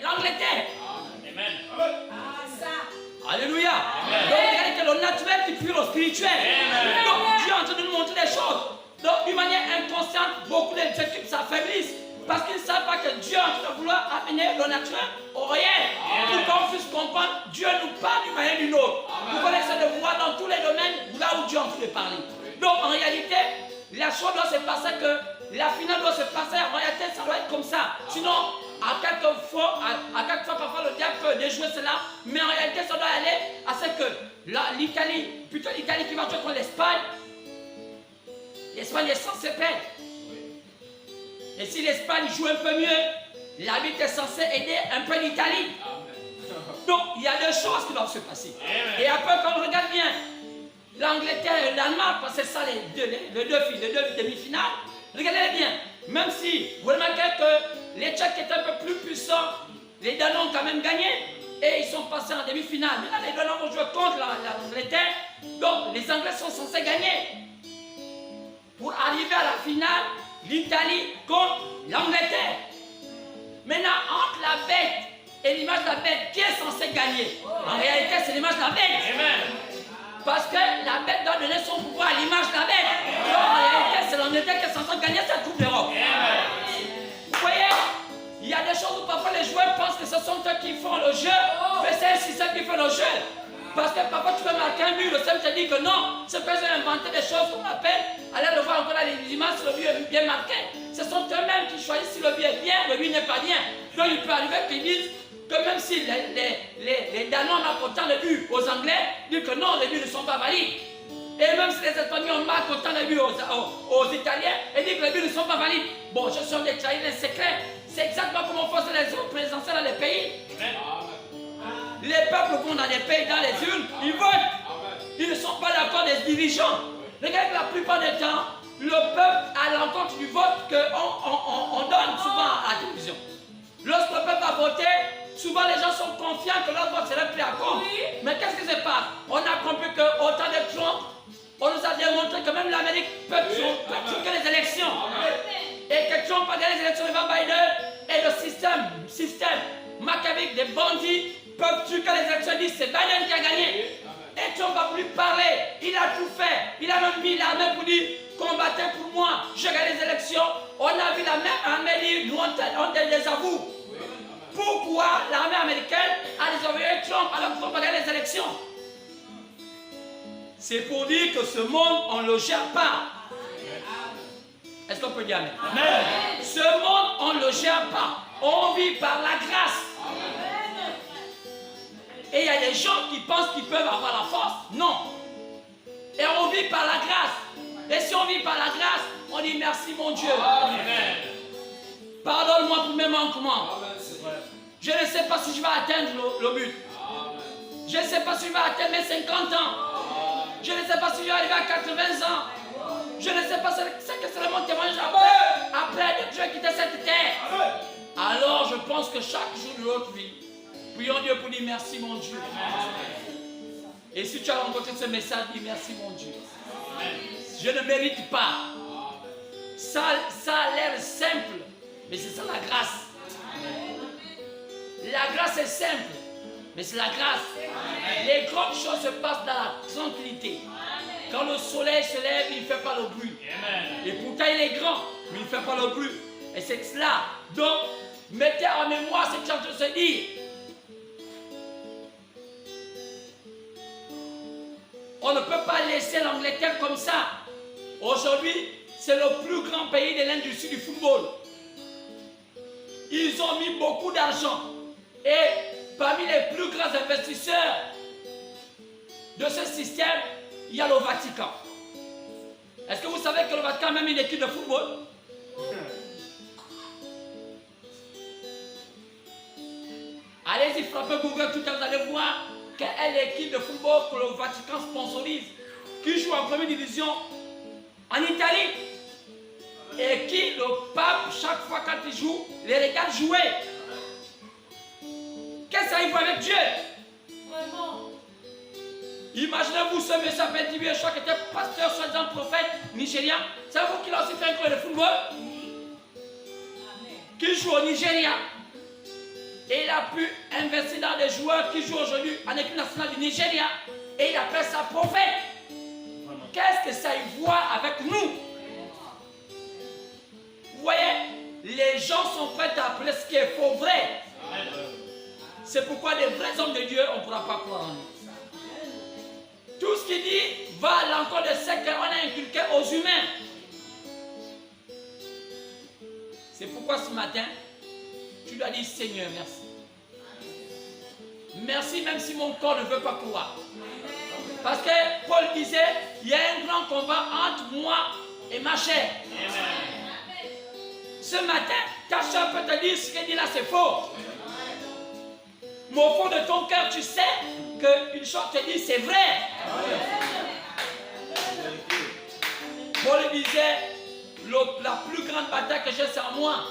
l'Angleterre. Amen. Alléluia. Donc regardez que le naturel qui fuit le spirituel. Amen. Donc Dieu est en train de nous montrer des choses. Donc d'une manière inconsciente, beaucoup d'équipes s'affaiblissent. Parce qu'ils ne savent pas que Dieu est en train de vouloir amener le naturel au réel. Pour qu'on puisse comprendre, Dieu nous parle d'une manière ou d'une autre. Vous connaissez de voir dans tous les domaines là où Dieu est en train de parler. Donc en réalité, la chose doit se passer que la finale doit se passer. En réalité, ça doit être comme ça. Sinon, à quelques fois, parfois le diable peut déjouer cela. Mais en réalité, ça doit aller à ce que l'Italie, plutôt l'Italie qui va jouer contre l'Espagne, l'Espagne est censée perdre. Et si l'Espagne joue un peu mieux, l'arbitre est censé aider un peu l'Italie. Donc, il y a deux choses qui doivent se passer. Et après, quand on regarde bien, l'Angleterre et le Danemark, parce que c'est ça les deux demi-finales, regardez bien, même si vous remarquez que les Tchèques étaient un peu plus puissants, les Danois ont quand même gagné et ils sont passés en demi-finale. Maintenant, les Danois vont jouer contre l'Angleterre, donc les Anglais sont censés gagner. Pour arriver à la finale, l'Italie contre l'Angleterre. Maintenant, entre la bête et l'image de la bête, qui est censé gagner? En réalité, c'est l'image de la bête. Amen. Parce que la bête doit donner son pouvoir à l'image de la bête. Donc, en réalité, c'est l'Angleterre qui est censé gagner cette Coupe d'Europe. Vous voyez, il y a des choses où parfois les joueurs pensent que ce sont eux qui font le jeu, mais c'est un système qui fait le jeu. Parce que parfois tu peux marquer un but, le système te dit que non, c'est qu'ils ont inventé des choses qu'on appelle, allez le voir encore là, les images, si le but est bien marqué. Ce sont eux-mêmes qui choisissent si le but est bien, le but n'est pas bien. Donc il peut arriver qu'ils disent que même si les Danois marquent autant de buts aux Anglais, ils disent que non, les buts ne sont pas valides. Et même si les Espagnols marquent autant de buts aux Italiens, ils disent que les buts ne sont pas valides. Bon, je suis en train de trahir les secrets. C'est exactement comme on faisait les autres présidentielles dans les pays. Amen. Les peuples vont dans les pays, dans les urnes, ils votent. Ils ne sont pas d'accord des dirigeants. Regardez que la plupart des temps, le peuple à l'encontre du vote qu'on donne souvent à la télévision. Lorsque le peuple a voté, souvent les gens sont confiants que leur vote serait pris à compte. Mais qu'est-ce qui se passe? On a compris qu'au temps de Trump, on nous a démontré que même l'Amérique peut truquer les élections. Et que Trump a gagné les élections devant Biden. Et le système machiavélique des bandits peuvent truquer les élections et dire c'est Biden qui a gagné. Et Trump a voulu parler, il a tout fait. Il a même mis l'armée pour dire combattez pour moi, je gagne les élections. On a vu la même armée dire nous on te désavoue. Pourquoi l'armée américaine a désavoué Trump alors que Trump a gagné les élections? C'est pour dire que ce monde, on ne le gère pas. Est-ce qu'on peut dire amen? Amen. Ce monde, on ne le gère pas. On vit par la grâce. Et il y a des gens qui pensent qu'ils peuvent avoir la force. Non. Et on vit par la grâce. Et si on vit par la grâce, on dit merci mon Dieu. Amen. Pardonne-moi pour mes manquements. Je ne sais pas si je vais atteindre le but. Je ne sais pas si je vais atteindre mes 50 ans. Je ne sais pas si je vais arriver à 80 ans. Je ne sais pas ce que c'est mon témoignage après que Dieu a quitté cette terre. Alors je pense que chaque jour de notre vie, prions Dieu pour dire merci mon Dieu. Et si tu as rencontré ce message, dis merci mon Dieu. Je ne mérite pas. Ça a l'air simple, mais c'est ça la grâce. La grâce est simple, mais c'est la grâce. Les grandes choses se passent dans la tranquillité. Quand le soleil se lève, il ne fait pas le bruit. Et pourtant il est grand, mais il ne fait pas le bruit. Et c'est cela. Donc, mettez en mémoire ce que tu es en train de se dire. On ne peut pas laisser l'Angleterre comme ça. Aujourd'hui, c'est le plus grand pays de l'industrie du football. Ils ont mis beaucoup d'argent. Et parmi les plus grands investisseurs de ce système, il y a le Vatican. Est-ce que vous savez que le Vatican a même une équipe de football? Allez-y, frappez Google tout à l'heure, vous allez voir quelle est l'équipe de football que le Vatican sponsorise, qui joue en première division en Italie, et qui, le pape, chaque fois quand il joue, les regarde jouer. Qu'est-ce que ça y voit avec Dieu? Imaginez-vous ce monsieur Petit Vieux Choc qui était pasteur, soi-disant prophète nigérien. C'est vous qui a aussi fait un club de football? Qui joue au Nigeria. Et il a pu investir dans des joueurs qui jouent aujourd'hui en équipe nationale du Nigeria. Et il appelle ça prophète. Qu'est-ce que ça y voit avec nous? Vous voyez, les gens sont prêts à appeler ce qui est faux vrai. C'est pourquoi les vrais hommes de Dieu, on ne pourra pas croire en eux. Tout ce qu'il dit va à l'encontre de ce qu'on a inculqué aux humains. C'est pourquoi ce matin, tu dois dire Seigneur, merci. Merci même si mon corps ne veut pas croire. Parce que Paul disait, il y a un grand combat entre moi et ma chair. Ce matin, ta chair peut te dire ce qu'elle dit là c'est faux. Mais au fond de ton cœur, tu sais qu'une chose te dit c'est vrai. Paul disait, la plus grande bataille que j'ai c'est en moi.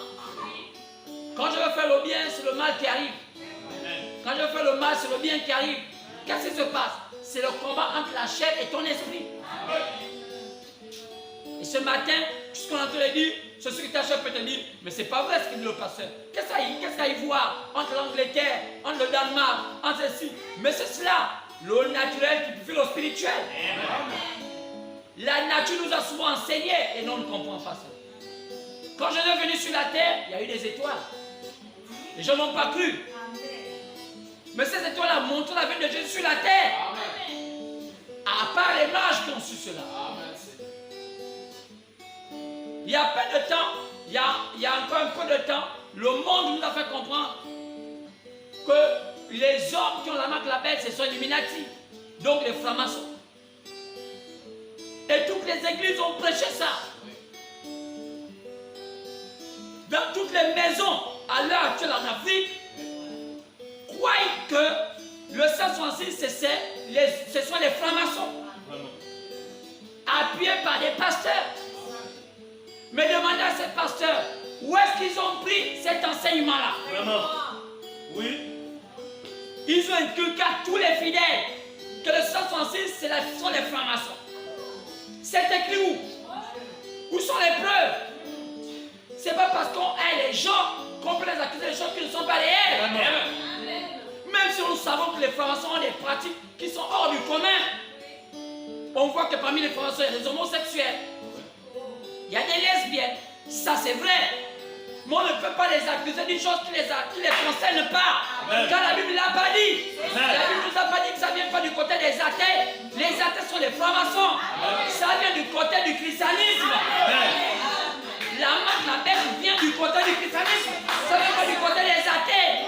Quand je veux faire le bien, c'est le mal qui arrive. Quand je veux faire le mal, c'est le bien qui arrive. Qu'est-ce qui se passe? C'est le combat entre la chair et ton esprit. Et ce matin, ce qu'on a entendu dire, c'est ce que ta chair peut te dire, mais c'est pas vrai ce que dit le pasteur. Qu'est-ce qu'il y voit entre l'Angleterre, entre le Danemark, entre ceci? Mais c'est cela, le naturel qui fait le spirituel. La nature nous a souvent enseigné et non, on ne comprend pas ça. Quand je suis venu sur la terre, il y a eu des étoiles. Les gens n'ont pas cru. Mais ces étoiles ont montré la venue de Jésus sur la terre. À part les mages qui ont su cela. Il y a peu de temps, il y a encore un peu de temps, le monde nous a fait comprendre que les hommes qui ont la marque de la bête, ce sont Illuminati, donc les francs-maçons. Et toutes les églises ont prêché ça. Dans toutes les maisons, à l'heure actuelle en Afrique, croyez que le 166, ce sont les francs-maçons, appuyés par des pasteurs. Mais demandez à ces pasteurs, où est-ce qu'ils ont pris cet enseignement-là? Vraiment? Oui. Ils ont inculqué à tous les fidèles que le 166, ce sont les francs-maçons. C'est écrit où? Où sont les preuves? C'est pas parce qu'on aide les gens qu'on peut les accuser des choses qui ne sont pas réelles. Même si nous savons que les francs-maçons ont des pratiques qui sont hors du commun. On voit que parmi les francs-maçons, il y a des homosexuels. Il y a des lesbiennes, ça c'est vrai. Mais on ne peut pas les accuser d'une chose qui les concerne pas. Car la Bible ne l'a pas dit. La Bible ne nous a pas dit que ça ne vient pas du côté des athées. Les athées sont des francs-maçons. Ça vient du côté du christianisme. La marque, la bête vient du côté du christianisme. Ça ne vient pas du côté des athées.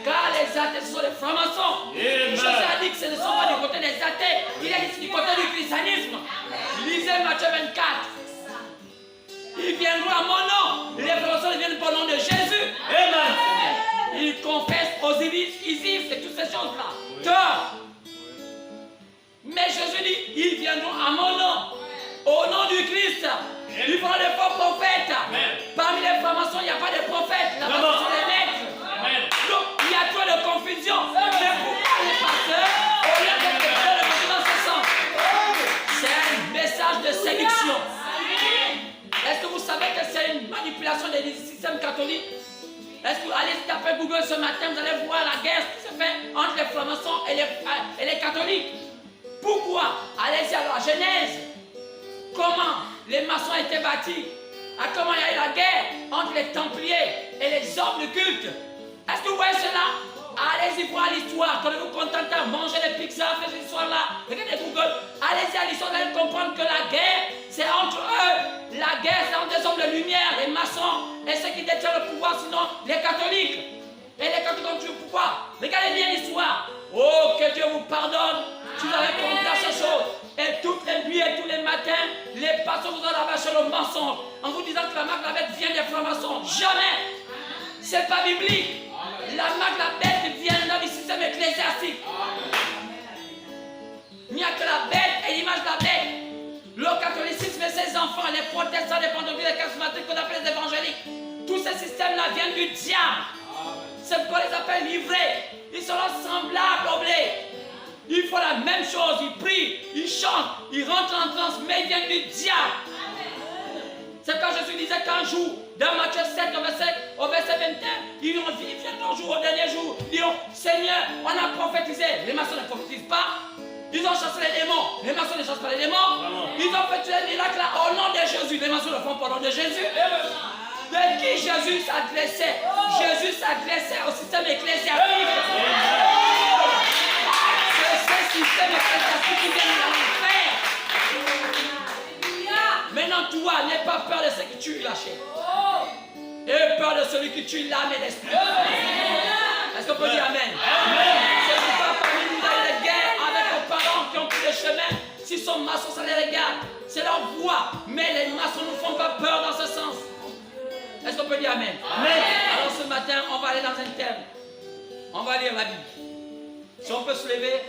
Car les athées sont les francs-maçons. Jésus a dit que ce ne sont pas du côté des athées. Il a dit que c'est du côté du christianisme. Lisez Matthieu 24. Ils viendront à mon nom. Les francs-maçons viennent pour le nom de Jésus. Amen. Ils confessent aux Isis et toutes ces choses-là. Tort. Mais Jésus dit, ils viendront à mon nom. Au nom du Christ. Ils feront des faux prophètes. Parmi les francs-maçons, il n'y a pas de prophètes. La bas sont les maîtres. Donc, il y a trop de confusion. Mais pourquoi les pasteurs, au lieu de faire le confusion dans ce sens? C'est un message de séduction. Est-ce que vous savez que c'est une manipulation des systèmes catholiques? Est-ce que vous allez taper Google ce matin, vous allez voir la guerre qui se fait entre les francs-maçons et les catholiques? Pourquoi? Allez-y à la Genèse. Comment les maçons étaient bâtis? Comment il y a eu la guerre entre les templiers et les hommes de culte? Est-ce que vous voyez cela? Allez-y voir l'histoire. Quand vous contentez à manger des pizzas, faire cette histoire-là, regardez Google. Allez-y à l'histoire, vous allez comprendre que la guerre, c'est entre eux. La guerre, c'est entre des hommes de lumière, les maçons, et ceux qui détiennent le pouvoir, sinon les catholiques. Et les catholiques ont toujours le pouvoir. Regardez bien l'histoire. Oh, que Dieu vous pardonne. Si vous avez compris ces choses. Et toutes les nuits et tous les matins, les pasteurs vous ont rabâché le mensonge en vous disant que la marque de la bête vient des francs-maçons. Jamais. C'est pas biblique. La marque de la bête vient dans le système ecclésiastique. Il n'y a que la bête et l'image de la bête. Le catholicisme et ses enfants, les protestants, les pentecôtistes, les charismatiques qu'on appelle les évangéliques, tous ces systèmes-là viennent du diable. C'est pourquoi on les appelle livrés. Ils sont semblables au blé. Ils font la même chose, ils prient, ils chantent, ils rentrent en transe, mais ils viennent du diable. C'est quand Jésus disait qu'un jour, dans Matthieu 7 au verset 21, ils viendront bon jour, au dernier jour, disons, Seigneur, on a prophétisé. Les maçons ne prophétisent pas. Ils ont chassé les démons. Les maçons ne chassent pas les démons. Ils ont fait les miracles là, au nom de Jésus. Les maçons le font pas au nom de Jésus. De qui Jésus s'adressait? Jésus s'adressait au système ecclésiastique. C'est ce système ecclésiastique qui vient dans l'enfer. Maintenant, toi, n'aie pas peur de ce qui tue la chair. Aie peur de celui qui tue l'âme et l'esprit. Est-ce qu'on peut dire Amen? C'est pourquoi parmi nous, dans les guerres avec nos parents qui ont pris le chemin, s'ils sont maçons, ça les regarde. C'est leur voix. Mais les maçons ne nous font pas peur dans ce sens. Est-ce qu'on peut dire Amen? Alors ce matin, on va aller dans un thème. On va lire la Bible. Si on peut se lever.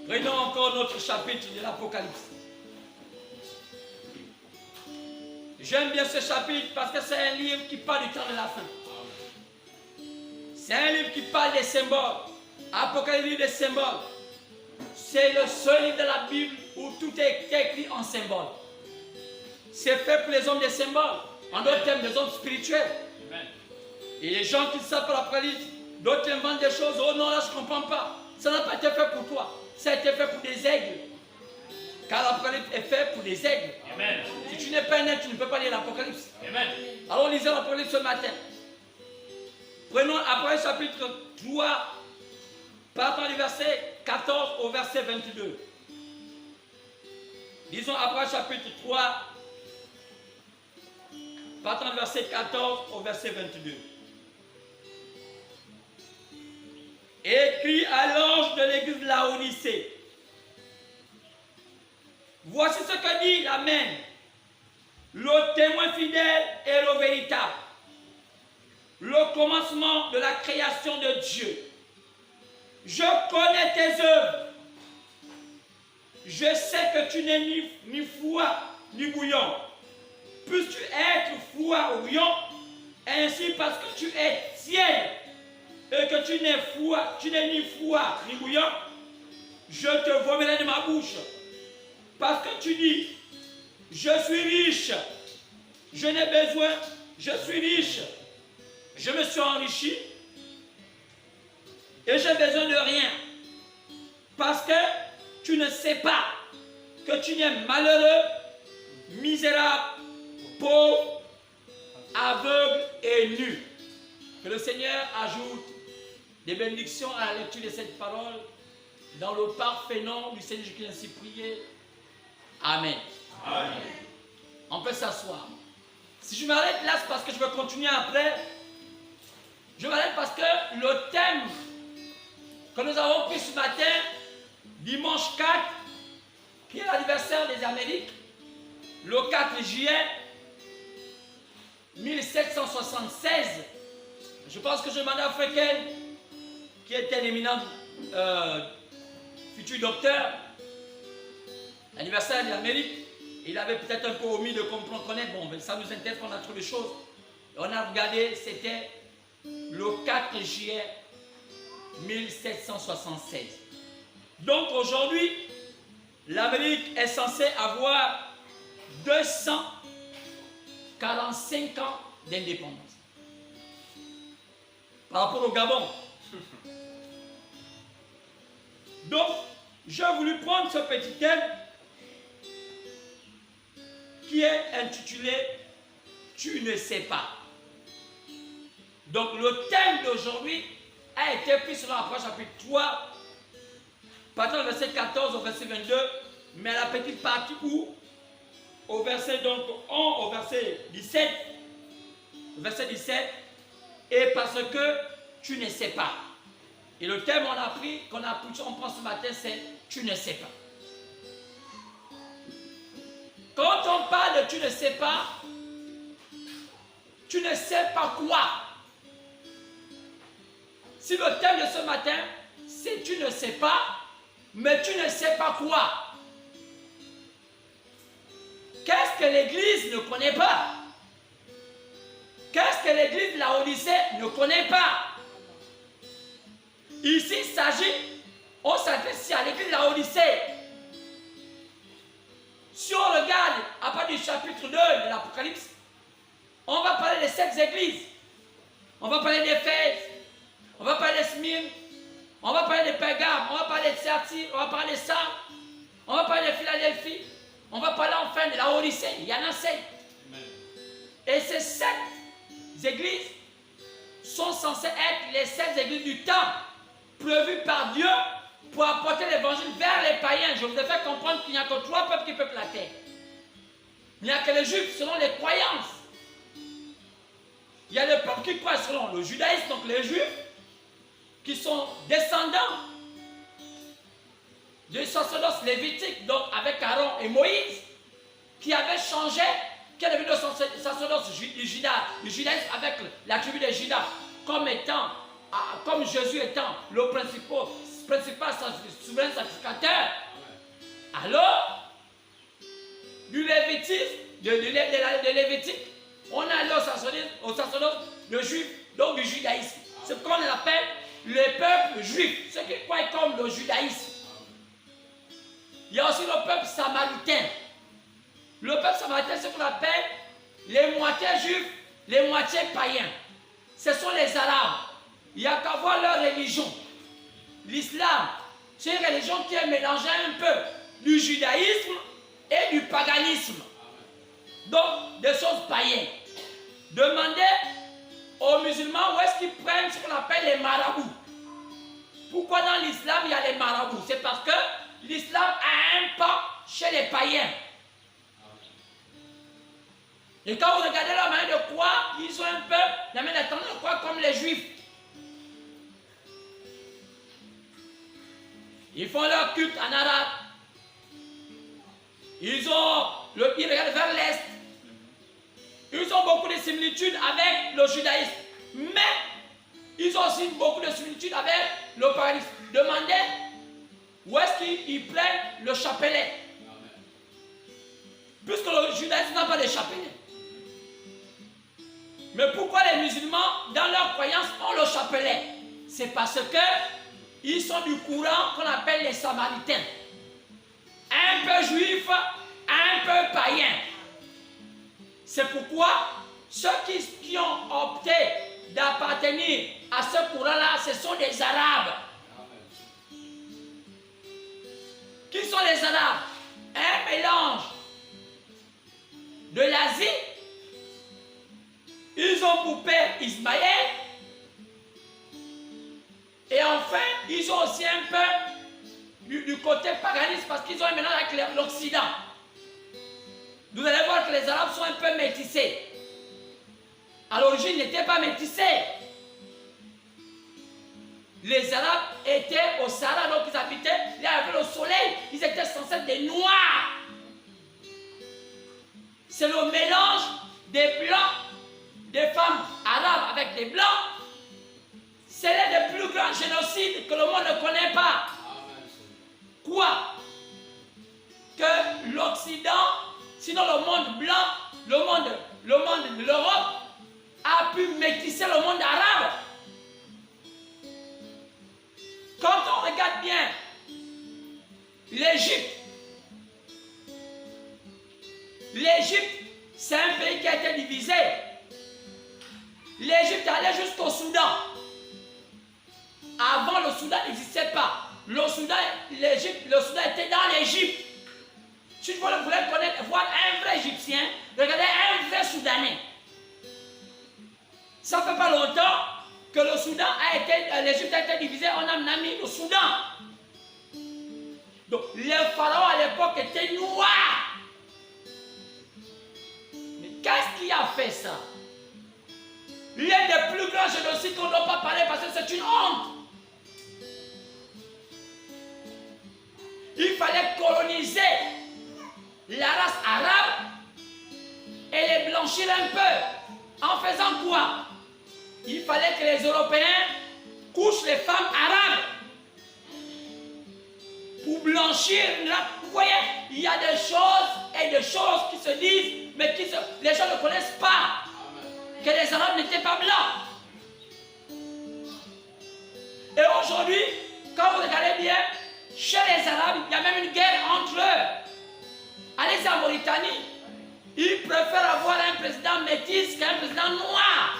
Prenons encore notre chapitre de l'Apocalypse. J'aime bien ce chapitre parce que c'est un livre qui parle du temps de la fin. C'est un livre qui parle des symboles. Apocalypse des symboles. C'est le seul livre de la Bible où tout est écrit en symbole. C'est fait pour les hommes des symboles. En d'autres termes, des hommes spirituels. Et les gens qui savent par l'Apocalypse, d'autres inventent des choses. Oh non, là je ne comprends pas. Ça n'a pas été fait pour toi. Ça a été fait pour des aigles. Car l'Apocalypse est fait pour des aigles. Amen. Si tu n'es pas un aigle, tu ne peux pas lire l'Apocalypse. Alors lisez l'Apocalypse ce matin. Prenons Apocalypse chapitre 3, partant du verset 14 au verset 22. Lisons Apocalypse chapitre 3, partant du verset 14 au verset 22. Écrit à l'ange de l'église de Laodicée. Voici ce que dit l'Amen, le témoin fidèle et le véritable, le commencement de la création de Dieu. Je connais tes œuvres. Je sais que tu n'es ni froid ni bouillant. Puisses-tu être froid ou bouillant, ainsi parce que tu es tiède et que tu n'es ni froid ni bouillant, je te vomirai de ma bouche. Parce que tu dis, je suis riche, je n'ai besoin, je suis riche, je me suis enrichi et j'ai besoin de rien. Parce que tu ne sais pas que tu n'es malheureux, misérable, pauvre, aveugle et nu. Que le Seigneur ajoute des bénédictions à la lecture de cette parole dans le parfait nom du Seigneur qui a ainsi prié. Amen. Amen. On peut s'asseoir. Si je m'arrête là, c'est parce que je veux continuer après. Je m'arrête parce que le thème que nous avons pris ce matin, dimanche 4, qui est l'anniversaire des Amériques, le 4 juillet 1776, je pense que je demandais à Frekel, qui était un éminent futur docteur, l'anniversaire de l'Amérique, il avait peut-être un peu omis de comprendre, connaître, bon, ça nous intéresse, on a trouvé les choses. On a regardé, c'était le 4 juillet 1776. Donc aujourd'hui, l'Amérique est censée avoir 245 ans d'indépendance. Par rapport au Gabon. Donc, j'ai voulu prendre ce petit thème qui est intitulé « Tu ne sais pas ». Donc, le thème d'aujourd'hui a été pris selon l'approche chapitre 3, partant du verset 14 au verset 22, mais à la petite partie où, au verset donc 1 au verset 17, et parce que tu ne sais pas. Et le thème on prend ce matin, c'est « Tu ne sais pas ». Quand on parle de « tu ne sais pas », tu ne sais pas quoi. Si le thème de ce matin, c'est « tu ne sais pas », mais tu ne sais pas quoi. Qu'est-ce que l'Église ne connaît pas? Qu'est-ce que l'Église de Laodicée ne connaît pas? Ici, il s'agit, on s'adresse à l'Église de Laodicée. Si on regarde à partir du chapitre 2 de l'Apocalypse, On va parler des 7 églises. On va parler d'Éphèse. On va parler de Smyrne. On va parler de Pergame. On va parler de Thyatire. On va parler de Sardes. On va parler de Philadelphie. On va parler enfin de la Odyssée. Il y en a 7. Et ces 7 églises sont censées être les 7 églises du temps prévues par Dieu pour apporter l'évangile vers les païens. Je vous ai fait comprendre qu'il n'y a que 3 peuples qui peuplent la terre. Il n'y a que les juifs selon les croyances. Il y a le peuple qui croit selon le judaïsme, donc les juifs, qui sont descendants du sacerdoce lévitique, donc avec Aaron et Moïse, qui avaient changé, qui est devenu le sacerdoce du judaïsme avec la tribu de Juda, comme Jésus étant le principal souverain sacrificateur. Alors, du lévitisme, de lévitique, on a allé au sacerdoce de juif, donc du judaïsme. C'est ce qu'on appelle le peuple juif, ceux qui croient comme le judaïsme. Il y a aussi le peuple samaritain. Le peuple samaritain, c'est ce qu'on appelle les moitiés juifs, les moitiés païens. Ce sont les Arabes. Il n'y a qu'à voir leur religion. L'islam, c'est une religion qui est mélangée un peu du judaïsme et du paganisme. Donc, des choses païennes. Demandez aux musulmans où est-ce qu'ils prennent ce qu'on appelle les marabouts. Pourquoi dans l'islam il y a les marabouts? C'est parce que l'islam a un pas chez les païens. Et quand vous regardez leur manière de croire, ils ont un peu la manière de croire comme les juifs. Ils font leur culte en arabe. Ils regardent vers l'est. Ils ont beaucoup de similitudes avec le judaïsme. Mais ils ont aussi beaucoup de similitudes avec le paganisme. Demandez où est-ce qu'ils prennent le chapelet. Puisque le judaïsme n'a pas de chapelet. Mais pourquoi les musulmans, dans leur croyance, ont le chapelet? C'est parce que ils sont du courant qu'on appelle les samaritains. Un peu juifs, un peu païens. C'est pourquoi ceux qui ont opté d'appartenir à ce courant-là, ce sont des Arabes. Qui sont les Arabes? Un mélange de l'Asie. Ils ont pour père Ismaël. Et enfin, ils ont aussi un peu du côté paganisme parce qu'ils ont un mélange avec l'Occident. Vous allez voir que les Arabes sont un peu métissés. À l'origine, ils n'étaient pas métissés. Les Arabes étaient au Sahara, donc ils habitaient, il y avait le soleil, ils étaient censés être des noirs. C'est le mélange des blancs, des femmes arabes avec des blancs. C'est l'un des plus grands génocides que le monde ne connaît pas. Quoi? Que l'Occident, sinon le monde blanc, le monde de l'Europe, a pu métisser le monde arabe. Quand on regarde bien l'Égypte, c'est un pays qui a été divisé. L'Égypte allait jusqu'au Soudan. Avant, le Soudan n'existait pas. Le Soudan était dans l'Égypte. Si vous voulez voir un vrai Égyptien, regardez un vrai Soudanais. Ça ne fait pas longtemps que l'Égypte a été divisée, on a mis le Soudan. Donc, les pharaons à l'époque étaient noirs. Mais qu'est-ce qui a fait ça? L'un des plus grands génocides qu'on ne doit pas parler parce que c'est une honte. Il fallait coloniser la race arabe et les blanchir un peu. En faisant quoi? Il fallait que les Européens couchent les femmes arabes pour blanchir. Vous voyez, il y a des choses et des choses qui se disent, mais les gens ne connaissent pas. Que les Arabes n'étaient pas blancs. Et aujourd'hui, quand vous regardez bien, chez les Arabes, il y a même une guerre entre eux. Allez en Mauritanie, ils préfèrent avoir un président métis qu'un président noir.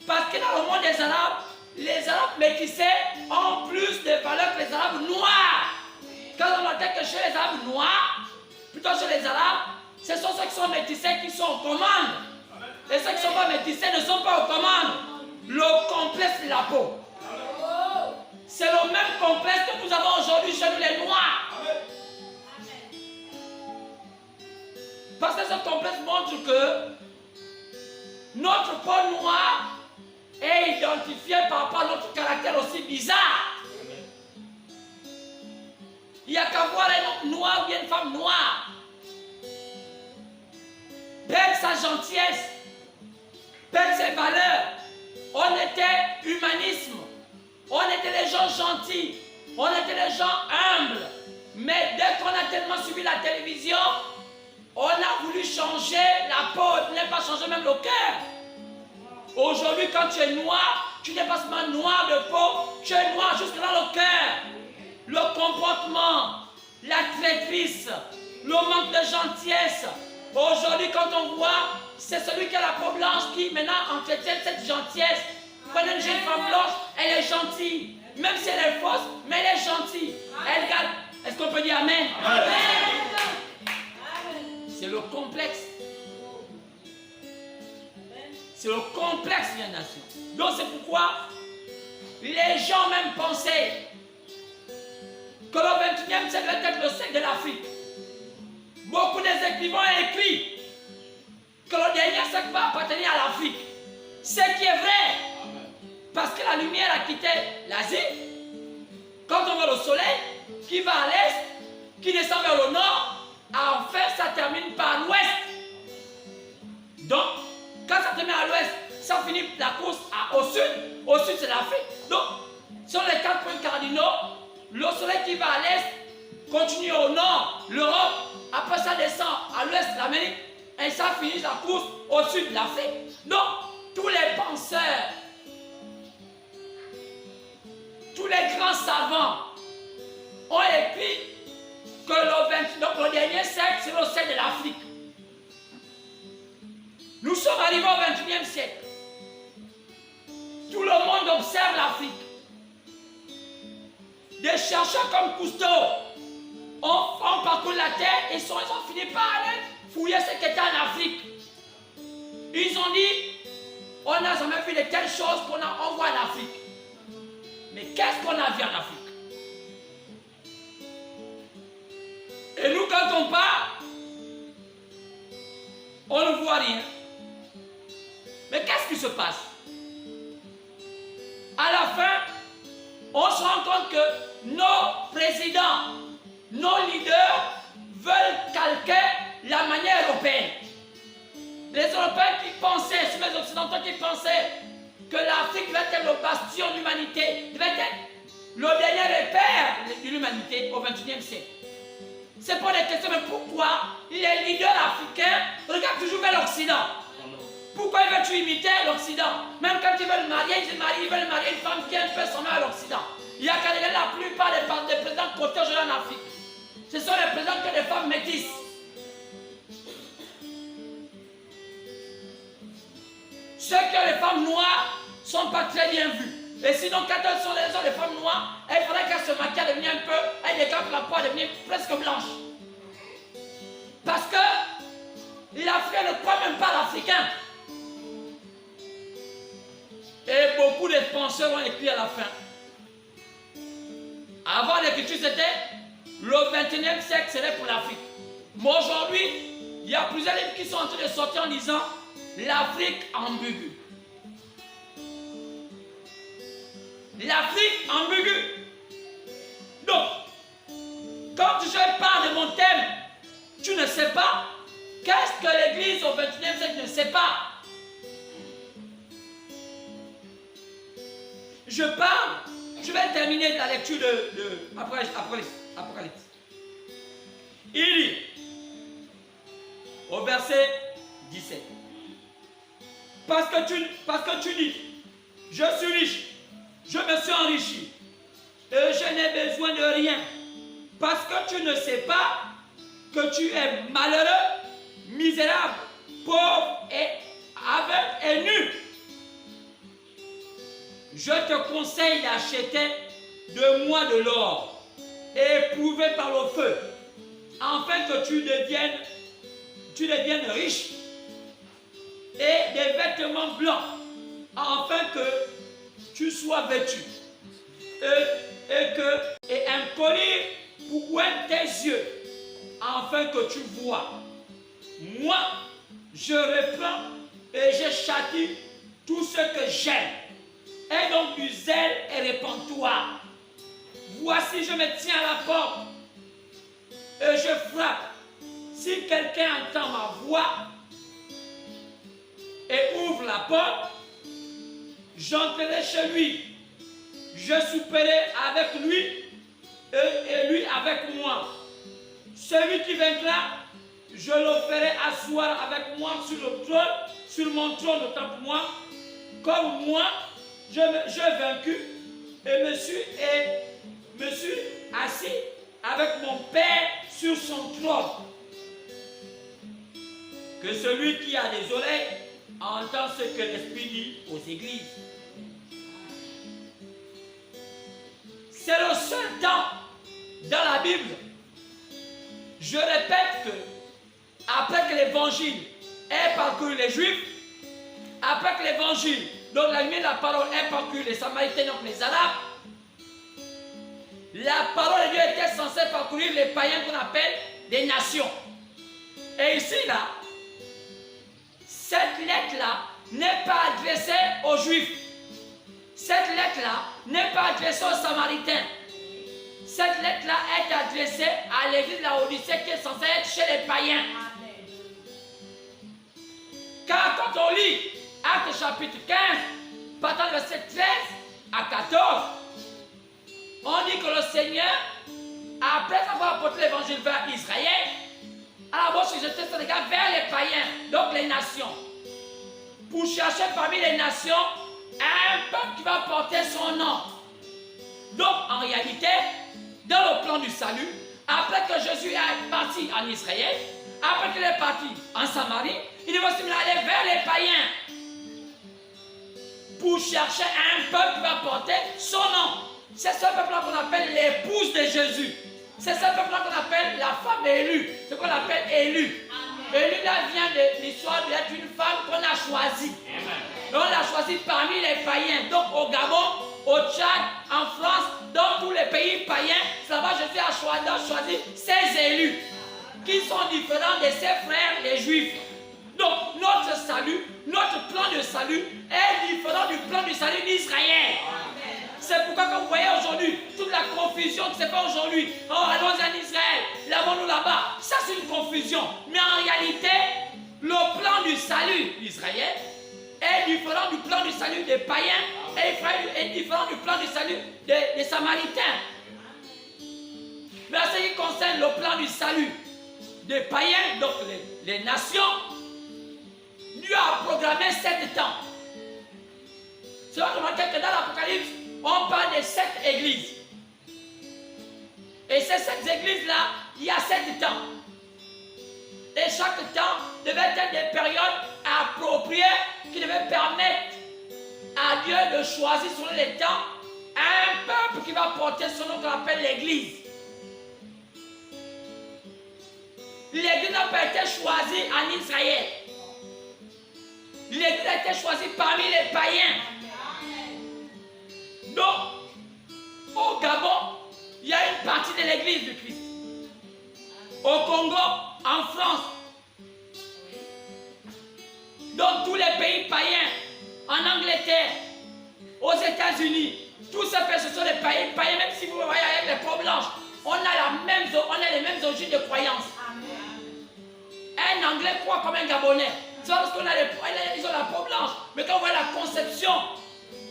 Parce que dans le monde des Arabes, les Arabes métissés ont plus de valeur que les Arabes noirs. Quand on notait que chez les Arabes noirs, plutôt chez les Arabes, ce sont ceux qui sont métissés qui sont aux commandes. Et ceux qui ne sont pas métissés ne sont pas aux commandes. Le complexe de la peau. C'est le même complexe que nous avons aujourd'hui chez nous les Noirs. Parce que ce complexe montre que notre peau noire est identifiée par rapport à notre caractère aussi bizarre. Il n'y a qu'à voir un homme noir ou bien une femme noire. Perdre sa gentillesse, perdre ses valeurs. On était humanisme. On était des gens gentils. On était des gens humbles. Mais dès qu'on a tellement suivi la télévision, on a voulu changer la peau, on n'a pas changé même le cœur. Aujourd'hui, quand tu es noir, tu n'es pas seulement noir de peau, tu es noir jusque dans le cœur. Le comportement, la traîtrise, le manque de gentillesse. Aujourd'hui, quand on voit, c'est celui qui a la peau blanche qui maintenant entretient cette gentillesse. Prenez une jeune femme blanche, elle est gentille. Même si elle est fausse, mais elle est gentille. Elle garde. Est-ce qu'on peut dire amen? Amen. C'est le complexe. C'est le complexe de la nation. Donc c'est pourquoi les gens même pensaient que le 21e siècle devait être le siècle de l'Afrique. Beaucoup des écrivains ont écrit que le dernier siècle va appartenir à l'Afrique. Ce qui est vrai. Parce que la lumière a quitté l'Asie. Quand on voit le soleil qui va à l'est, qui descend vers le nord, enfin ça termine par l'ouest. Donc, quand ça termine à l'ouest, ça finit la course au sud. Au sud, c'est l'Afrique. Donc, sur les 4 points cardinaux, le soleil qui va à l'est continue au nord, l'Europe. Après, ça descend à l'ouest, l'Amérique. Et ça finit la course au sud, l'Afrique. Donc, tous les penseurs, tous les grands savants ont écrit que le dernier siècle, c'est le siècle de l'Afrique. Nous sommes arrivés au 21e siècle. Tout le monde observe l'Afrique. Des chercheurs comme Cousteau ont parcouru la terre et ils ont fini par aller fouiller ce qui était en Afrique. Ils ont dit, on n'a jamais vu de telles choses qu'on voit en Afrique. Mais qu'est-ce qu'on a vu en Afrique? Et nous, quand on part, on ne voit rien. Mais qu'est-ce qui se passe? À la fin, on se rend compte que nos présidents, nos leaders veulent calquer la manière européenne. Les Européens qui pensaient, sur les Occidentaux qui pensaient que l'Afrique devait être le bastion de l'humanité, devait être le dernier repère de l'humanité au XXIe siècle. C'est pas des questions, mais pourquoi les leaders africains regardent toujours vers l'Occident? Pourquoi ils veulent imiter l'Occident? Même quand ils veulent marier, ils veulent marier une femme qui est un peu semblable à l'Occident. Il y a qu'à regarder la plupart des présidents cotés aujourd'hui en Afrique. Ce sont les présidents que des femmes métisses. Ceux qui ont les femmes noires ne sont pas très bien vus. Et sinon, quand elles sont les femmes noires, il faudrait qu'elles se maquillent à devenir un peu, elles décapent la peau à devenir presque blanche. Parce que l'Africain ne croit même pas à l'Africain. Et beaucoup de penseurs ont écrit à la fin. Avant l'écriture, c'était le 21e siècle, c'était pour l'Afrique. Mais aujourd'hui, il y a plusieurs livres qui sont en train de sortir en disant l'Afrique ambiguë. L'Afrique ambiguë. Donc, quand je parle de mon thème, tu ne sais pas qu'est-ce que l'Église au 21e siècle ne sait pas. Je parle, je vais terminer la lecture de Apocalypse. Il dit, au verset 17, parce que tu dis, je suis riche, je me suis enrichi, et je n'ai besoin de rien, parce que tu ne sais pas que tu es malheureux, misérable, pauvre je te conseille d'acheter de moi de l'or, éprouvé par le feu, afin que tu deviennes riche, et des vêtements blancs, afin que tu sois vêtu, et un collier pour oindre tes yeux, afin que tu vois. Moi, je reprends et je châtie tout ce que j'aime. Et donc du zèle et répands-toi. Voici, je me tiens à la porte et je frappe. Si quelqu'un entend ma voix et ouvre la porte, j'entrerai chez lui. Je souperai avec lui et lui avec moi. Celui qui vaincra, je le ferai asseoir avec moi sur le trône, sur mon trône autant pour moi, comme moi, je vaincu et me suis assis avec mon Père sur son trône. Que celui qui a des oreilles entend ce que l'Esprit dit aux églises. C'est le seul temps dans la Bible. Je répète que après que l'évangile ait parcouru les Juifs, après que l'évangile, donc la lumière de la parole, ait parcouru les Samaritains, donc les Arabes, la parole de Dieu était censée parcourir les païens qu'on appelle des nations. Et ici, là, cette lettre-là n'est pas adressée aux Juifs. Cette lettre-là n'est pas adressée aux Samaritains. Cette lettre-là est adressée à l'église de la Odyssée qui est censée être chez les païens. Car quand on lit Actes chapitre 15, partant du verset 13 à 14, on dit que le Seigneur, après avoir apporté l'évangile vers Israël, a d'abord jeté son regard vers les païens, donc les nations, pour chercher parmi les nations un peuple qui va porter son nom. Donc en réalité, dans le plan du salut, après que Jésus est parti en Israël, après qu'il est parti en Samarie, il va aussi aller vers les païens pour chercher un peuple qui va porter son nom. C'est ce peuple-là qu'on appelle l'épouse de Jésus. C'est ce peuple-là qu'on appelle la femme élue. C'est ce qu'on appelle élue. Élue là vient de l'histoire d'être une femme qu'on a choisie. Et on l'a choisie parmi les païens. Donc au Gabon, au Tchad, en France, dans tous les pays païens, là-bas Jésus a choisi ses élus qui sont différents de ses frères les Juifs. Donc notre salut, notre plan de salut est différent du plan du salut d'Israël. C'est pourquoi quand vous voyez aujourd'hui toute la confusion qui se fait aujourd'hui, oh allons en Israël, là-bas nous là-bas, ça c'est une confusion. Mais en réalité, le plan du salut d'Israël est différent du plan du salut des païens et est différent du plan du salut des Samaritains. Mais en ce qui concerne le plan du salut des païens, donc les nations, Dieu a programmé 7 temps. C'est vrai que dans l'Apocalypse, on parle de 7 églises. Et ces 7 églises-là, il y a 7 temps. Et chaque temps devait être des périodes appropriées qui devaient permettre à Dieu de choisir selon les temps un peuple qui va porter son nom qu'on appelle l'Église. L'Église n'a pas été choisie en Israël. L'Église a été choisie parmi les païens. Donc, au Gabon, il y a une partie de l'Église du Christ. Au Congo, en France, dans tous les pays païens, en Angleterre, aux États-Unis, tous ces personnes sont des païens, même si vous voyez avec les peaux blanches, on a les mêmes origines de croyances. Un Anglais croit comme un Gabonais. C'est parce qu'ils ont la peau blanche. Mais quand on voit la conception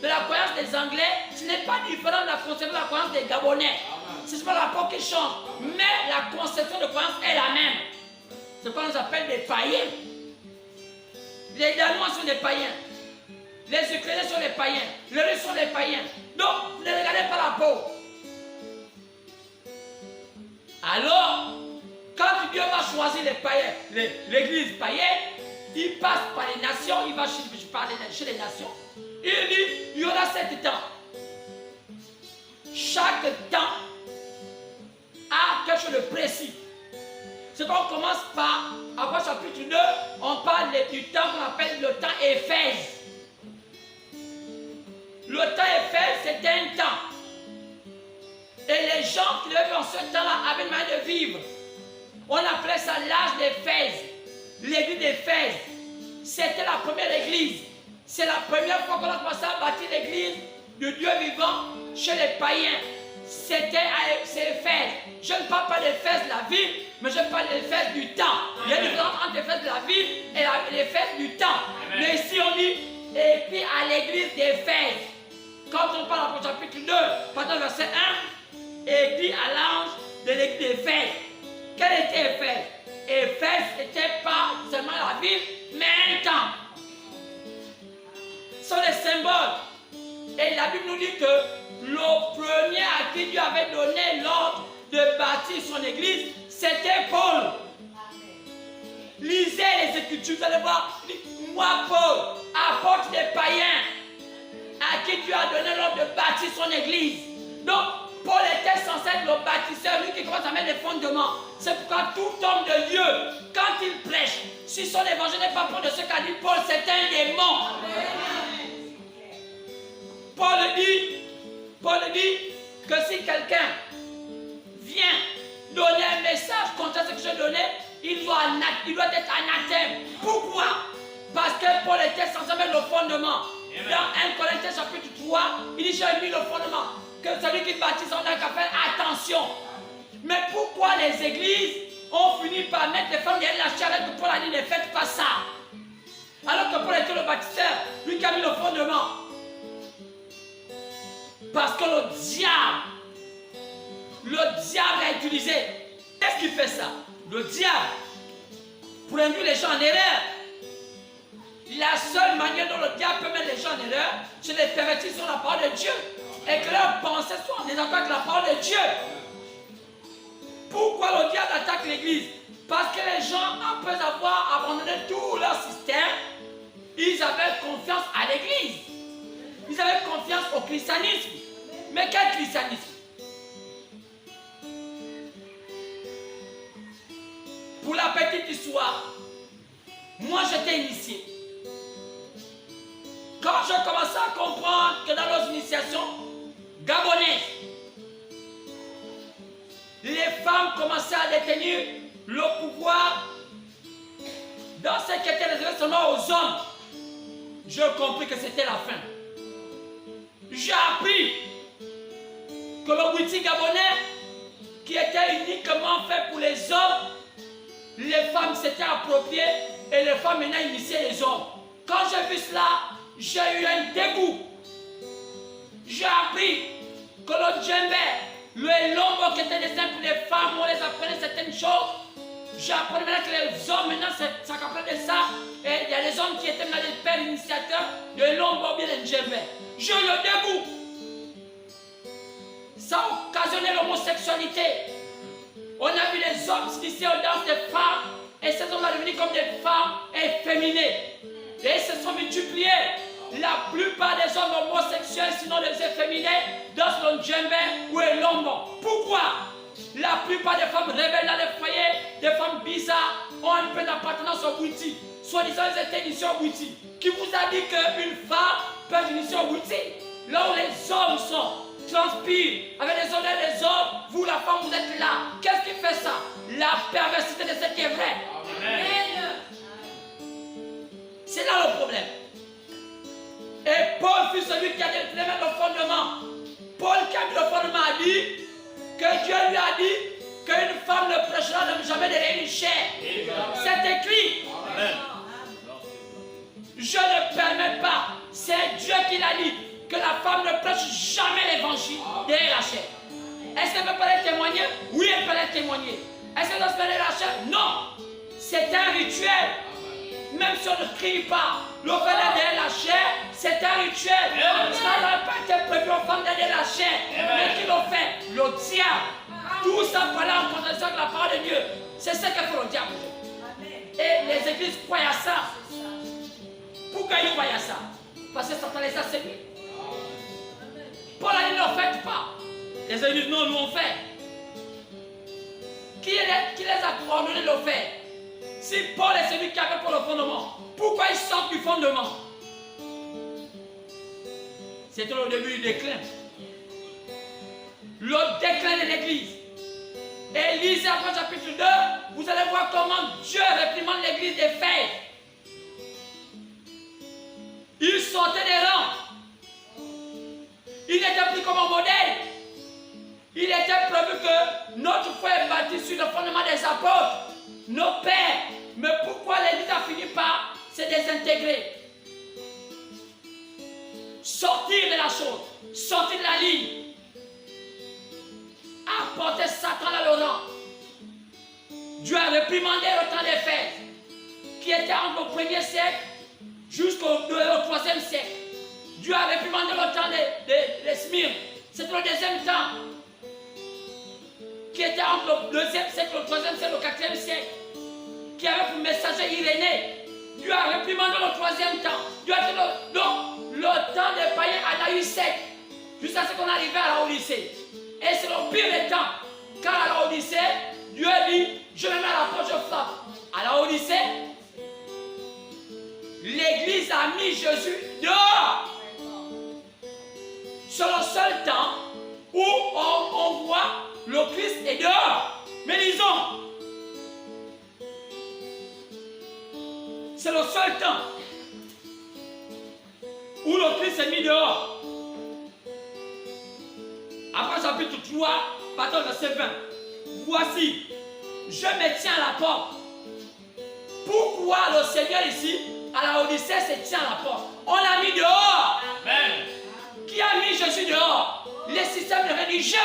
de la croyance des Anglais, ce n'est pas différent de la conception de la croyance des Gabonais. C'est pas la peau qui change. Mais la conception de croyance est la même. C'est ce qu'on nous appelle des païens. Les Danois sont des païens. Les Ukrainiens sont des païens. Les Russes sont des païens. Donc, ne regardez pas la peau. Alors, quand Dieu va choisir les païens, l'église païenne, il passe par les nations, il va chez les nations. Il dit, il y aura 7 temps. Chaque temps a quelque chose de précis. C'est qu'on commence par, après chapitre 2, on parle du temps qu'on appelle le temps Éphèse. Le temps Éphèse, c'était un temps. Et les gens qui vivaient en ce temps-là avaient une manière de vivre. On appelait ça l'âge d'Éphèse. L'église d'Éphèse. C'était la première église. C'est la première fois qu'on a commencé à bâtir l'église de Dieu vivant chez les païens. C'était à Éphèse. Je ne parle pas d'Éphèse la ville, mais je parle d'Éphèse du temps. Il y a une différence entre l'Éphèse de la ville et l'Éphèse du temps. Amen. Mais ici on dit, et puis à l'église d'Éphèse. Quand on parle au chapitre 2, pendant le verset 1, écrit à l'ange de l'église d'Éphèse. Quel était Éphèse? Éphèse n'était pas seulement la ville, mais un temps. Ce sont les symboles. Et la Bible nous dit que le premier à qui Dieu avait donné l'ordre de bâtir son église, c'était Paul. Lisez les Écritures, vous allez voir. Moi, Paul, apôtre des païens, à qui Dieu a donné l'ordre de bâtir son église. Donc, Paul était censé être le bâtisseur, lui qui commence à mettre les fondements. C'est pourquoi tout homme de Dieu, quand il prêche, si son évangile n'est pas pour de ce qu'a dit Paul, c'est un démon. Paul dit que si quelqu'un vient donner un message contre ce que je donnais, il doit être anathème. Pourquoi? Parce que Paul était censé mettre le fondement. Dans 1 Corinthiens chapitre 3, il dit j'ai mis le fondement. Que celui qui bâtit son œuvre a fait attention. Mais pourquoi les églises ont fini par mettre les femmes derrière la charrette que Paul a dit ne faites pas ça? Alors que Paul était le bâtisseur, lui qui a mis le fondement. Parce que le diable a utilisé. Qu'est-ce qui fait ça? Le diable, pour induire les gens en erreur. La seule manière dont le diable peut mettre les gens en erreur, c'est de pervertir sur la parole de Dieu. Et que leurs pensées soient en désaccord avec la parole de Dieu. Pourquoi le diable attaque l'église? Parce que les gens, après avoir abandonné tout leur système, ils avaient confiance à l'église. Ils avaient confiance au christianisme. Mais quel christianisme? Pour la petite histoire, moi j'étais initié. Quand je commençais à comprendre que dans nos initiations gabonaises, les femmes commençaient à détenir le pouvoir dans ce qui était réservé seulement aux hommes, j'ai compris que c'était la fin. J'ai appris que le witi gabonais, qui était uniquement fait pour les hommes, les femmes s'étaient appropriées et les femmes maintenant initiaient les hommes. Quand j'ai vu cela, j'ai eu un dégoût. J'ai appris que le djembé, le lombo qui était destiné pour les femmes, on les apprenait certaines choses. J'ai appris maintenant que les hommes, maintenant, ça qu'après de ça, et il y a les hommes qui étaient maintenant les pères initiateurs de lombo bien le djembé. J'ai eu le dégoût. Ça a occasionné l'homosexualité. On a vu les hommes s'initier aux danses des femmes et ces hommes sont devenus comme des femmes efféminées. Et ils se sont multipliés. La plupart des hommes homosexuels, sinon des efféminés, dansent le djembé ou le lombo. Pourquoi? La plupart des femmes rebelles dans les foyers, des femmes bizarres, ont un peu d'appartenance au witi. Soi-disant, elles étaient initiées au witi. Qui vous a dit qu'une femme peut être initiée au witi? Là où les hommes sont, transpirent, avec les honneurs des hommes, vous la femme, vous êtes là. Qu'est-ce qui fait ça? La perversité de ce qui est vrai. Amen. C'est là le problème. Et Paul fut celui qui a déterminé le fondement. Paul qui a mis le fondement a dit que Dieu lui a dit qu'une femme ne prêchera jamais de une chair. C'est écrit. Amen. Je ne permets pas. C'est Dieu qui l'a dit que la femme ne prêche jamais l'évangile derrière la chair. Est-ce qu'elle peut pas les témoigner? Oui, elle peut les témoigner. Est-ce qu'elle doit se faire la chair? Non. C'est un rituel. Même si on ne crie pas, le fait derrière la chair, c'est un rituel. Ça n'a pas été prévu aux femmes derrière la chair. Mais qui l'ont fait? Le diable. Tout ça parlait en contradiction avec la parole de Dieu. C'est ce que fait le diable. Et les églises croient à ça. Pourquoi ils croient à ça? Parce que Satan les a séduits. Paul a dit ne le faites pas. Les uns disent non, nous on fait. Qui les a ordonné de le faire? Si Paul est celui qui avait pour le fondement, pourquoi ils sortent du fondement? C'était le début du déclin. Le déclin de l'église. Et lisez après chapitre 2, vous allez voir comment Dieu réprimande l'église d'Éphèse. Il sortait des rangs. Il n'était plus comme un modèle. Il était prévu que notre foi est bâtie sur le fondement des apôtres, nos pères. Mais pourquoi l'église a fini par se désintégrer? Sortir de la chose, sortir de la ligne, apporter Satan dans le rang. Dieu a réprimandé le temps d'Éphèse, qui était entre le 1er siècle jusqu'au 3e siècle. Dieu a réprimandé le temps de Smyrne. C'était le 2e temps, qui était entre le 2e siècle, le 3e siècle, le 4e siècle, qui avait pour messager Irénée. Dieu a réprimandé le 3e temps. Dieu a dit donc le temps des païens a eu sec, jusqu'à ce qu'on arrive à la Odyssée. Et c'est le pire des temps. Car à la Odyssée, Dieu a dit, je me mets à la porte, je frappe. À la Odyssée, l'église a mis Jésus dehors. C'est le seul temps où on voit le Christ est dehors. Mais lisons. C'est le seul temps où le Christ est mis dehors. Après chapitre 3, pardon, verset 20. Voici, je me tiens à la porte. Pourquoi le Seigneur ici, à la Odyssée, se tient à la porte? On l'a mis dehors. Amen. Qui a mis Jésus dehors? Les systèmes religieux.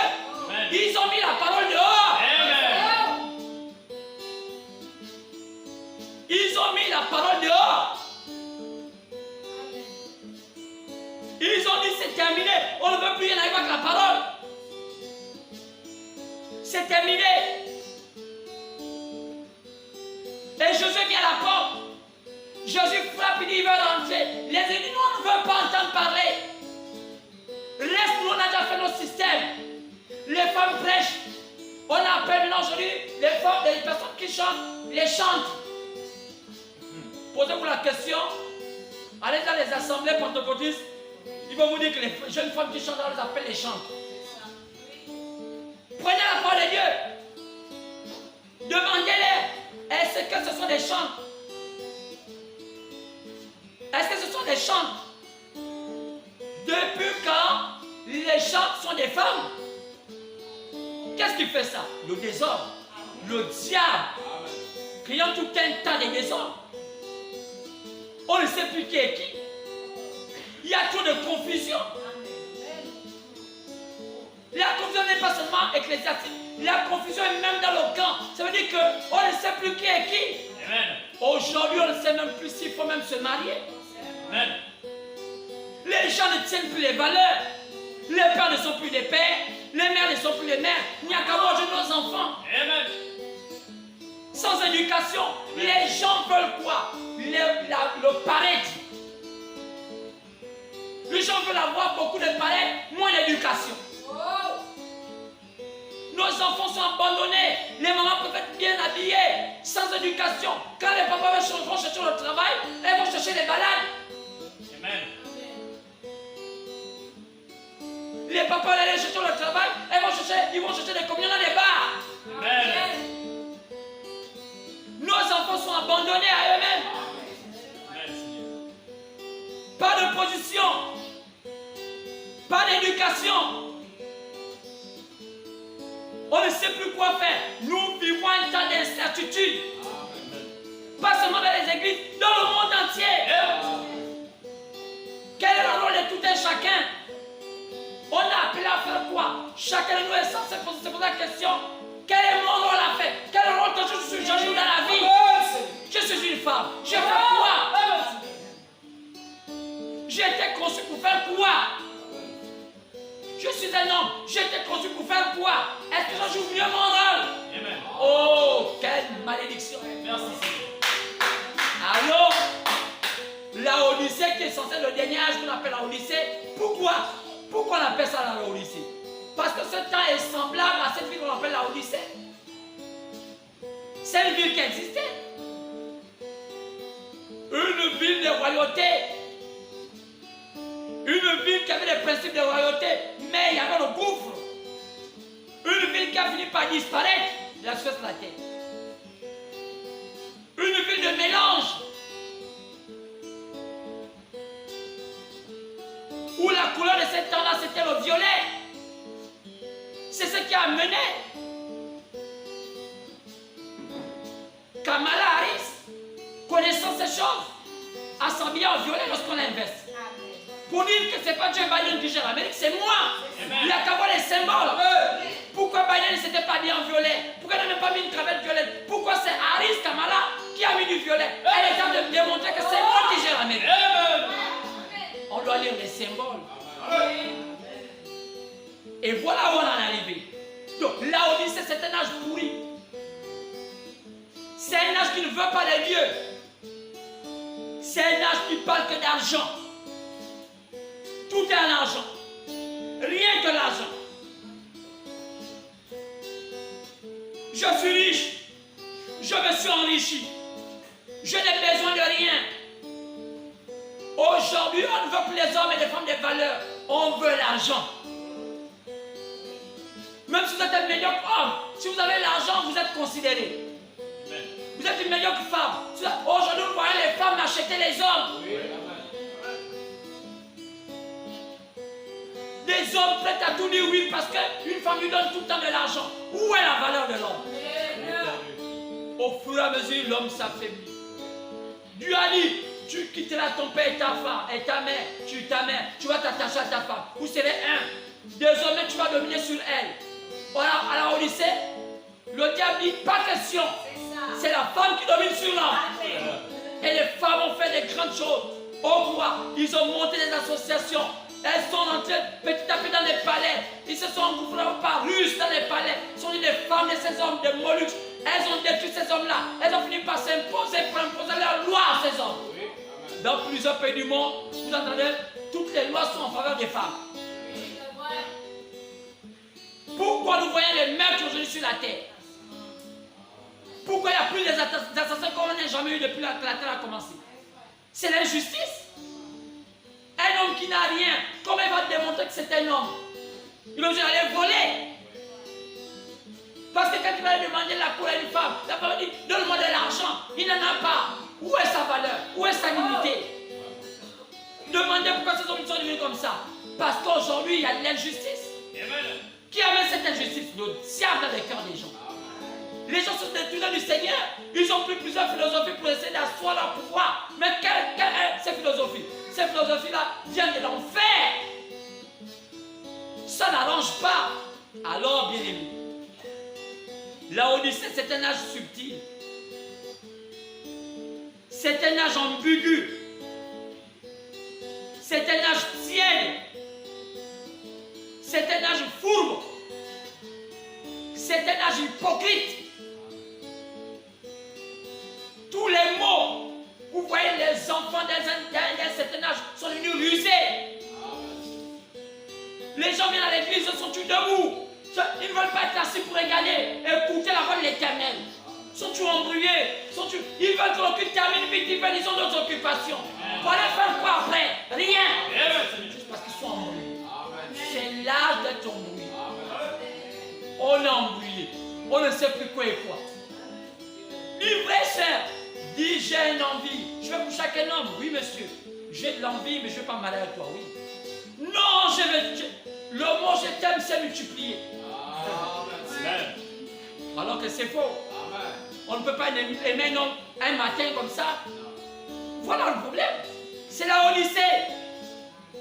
Amen. Ils ont mis la parole dehors. Amen. Ils ont mis la parole dehors. Ils ont dit c'est terminé. On ne veut plus rien avec la parole. C'est terminé. Et Jésus vient à la porte. Jésus frappe, il dit il veut rentrer. Les uns disent nous on ne veut pas entendre parler. Reste, nous on a déjà fait notre système. Les femmes prêchent. On appelle maintenant aujourd'hui les femmes, les personnes qui chantent, les chantent. Posez-vous la question. Allez dans les assemblées pentecôtistes. Ils vont vous dire que les jeunes femmes qui chantent, on les appelle les chantes. Prenez la parole de Dieu. Demandez-les. Est-ce que ce sont des chants? Est-ce que ce sont des chants? Depuis quand les chants sont des femmes? Qu'est-ce qui fait ça? Le désordre. Le diable. Créant tout un tas de désordre. On ne sait plus qui est qui. Il y a trop de confusion. La confusion n'est pas seulement ecclésiastique. La confusion est même dans le camp. Ça veut dire qu'on ne sait plus qui est qui. Aujourd'hui, on ne sait même plus s'il faut même se marier. Amen. Les gens ne tiennent plus les valeurs. Les pères ne sont plus des pères. Les mères ne sont plus les mères. Il n'y a qu'à manger nos enfants. Amen. Sans éducation, les gens veulent quoi? Le paraître. Les gens veulent avoir beaucoup de paraître, moins d'éducation. Nos enfants sont abandonnés. Les mamans peuvent être bien habillées, sans éducation. Quand les papas vont chercher le travail, elles vont chercher les balades. Amen. Les papas vont aller chercher le travail, ils vont chercher des communions dans les bars. Amen. Nos enfants sont abandonnés à eux-mêmes. Pas de position, pas d'éducation. On ne sait plus quoi faire. Nous vivons un temps d'incertitude. Pas seulement dans les églises, dans le monde entier. Quel est le rôle de tout un chacun? On a appelé à faire quoi? Chacun de nous est censé se poser la question. Quel est mon rôle à faire? Quel rôle que je joue dans la vie? Je suis une femme. Je fais quoi? J'ai été conçu pour faire quoi? Je suis un homme. J'ai été conçu pour faire quoi? Est-ce que je joue mieux mon rôle? Amen. Oh, quelle malédiction. Merci Seigneur. Alors, la Odyssée qui est censé être le dernier âge qu'on appelle la Odyssée. Pourquoi on appelle ça la Odyssée? Parce que ce temps est semblable à cette ville qu'on appelle la Odyssée. C'est une ville qui existait. Une ville de royauté. Une ville qui avait les principes de royauté, mais il y avait le gouffre. Une ville qui a fini par disparaître de la surface de la terre. Une ville de mélange. Où la couleur de ce temps-là, c'était le violet. C'est ce qui a mené Kamala Harris, connaissant ces choses, à s'habiller en violet lorsqu'on l'investe. Pour dire que ce n'est pas Joe Biden qui gère l'Amérique, c'est moi. Il a qu'à voir les symboles. Pourquoi Biden ne s'était pas mis en violet? Pourquoi il n'a même pas mis une cravate violette? Pourquoi c'est Harris Kamala qui a mis du violet? Elle est en train de démontrer que c'est moi qui gère l'Amérique. On doit lire les symboles. Et voilà où on en est arrivé. Donc la Odyssée, c'est un âge pourri. C'est un âge qui ne veut pas les dieux. C'est un âge qui parle que d'argent. Tout est en argent. Rien que l'argent. Je suis riche. Je me suis enrichi. Je n'ai besoin de rien. Aujourd'hui, on ne veut plus les hommes et les femmes des valeurs. On veut l'argent. Même si vous êtes un médiocre homme, si vous avez l'argent, vous êtes considéré. Vous êtes une médiocre femme. Aujourd'hui, vous voyez les femmes acheter les hommes. Des hommes prêts à tout dire oui parce qu'une femme lui donne tout le temps de l'argent. Où est la valeur de l'homme? Au fur et à mesure, l'homme s'affaiblit. Dieu a dit, tu quitteras ton père et ta femme et ta mère, tu vas t'attacher à ta femme. Vous serez un. Désormais, tu vas dominer sur elle. Voilà, à la Odyssée, le diable dit, pas question. C'est la femme qui domine sur l'homme. Et les femmes ont fait des grandes choses. Au roi, ils ont monté des associations. Elles sont entrées petit à petit dans les palais. Ils se sont engouffrés par russes dans les palais. Ils sont des femmes de ces hommes, des Moluques. Elles ont détruit ces hommes-là. Elles ont fini par s'imposer, pour imposer leur loi à ces hommes. Dans plusieurs pays du monde, vous entendez, toutes les lois sont en faveur des femmes. Pourquoi nous voyons les meurtres aujourd'hui sur la terre? Pourquoi il n'y a plus d'assassins comme on n'a jamais eu depuis que la terre a commencé? C'est l'injustice. Un homme qui n'a rien, comment il va démontrer que c'est un homme? Il va aller voler. Parce que quand il va demander la couleur d'une femme, la femme dit, donne-moi de l'argent. Il n'en a pas. Où est sa valeur? Où est sa dignité? Demandez pourquoi ces hommes sont devenus comme ça. Parce qu'aujourd'hui, il y a de l'injustice. Qui amène cette injustice? Le diable dans les cœurs des gens. Les gens sont détournés du Seigneur. Ils ont pris plusieurs philosophies pour essayer d'asseoir leur pouvoir. Mais quelle est ces philosophies? Ces philosophies-là viennent de l'enfer. Ça n'arrange pas. Alors, bien aimé, la Odyssée, c'est un âge subtil. C'est un âge ambigu. C'est un âge tiède. C'est un âge fourbe. C'est un âge hypocrite. Tous les mots, vous voyez les enfants d'un certain âge sont devenus rusés. Les gens viennent à l'église, ils sont tous debout. Ils ne veulent pas être assis pour égaler, écouter la voix de l'Éternel. Ils sont tous embrouillés. Ils veulent que l'on termine vite, ils ont d'autres occupations. Voilà faire quoi après? Rien. Juste parce qu'ils sont embrouillés. C'est l'âge d'être embrouillé. On est embrouillé. On ne sait plus quoi et quoi. Une vraie sœur dit j'ai une envie. Je veux coucher avec un homme. Oui, monsieur. J'ai de l'envie, mais je ne veux pas me marier avec toi. Oui. Non, le mot je t'aime s'est multiplié. Alors que c'est faux. On ne peut pas aimer un homme un matin comme ça. Voilà le problème. C'est la Odyssée.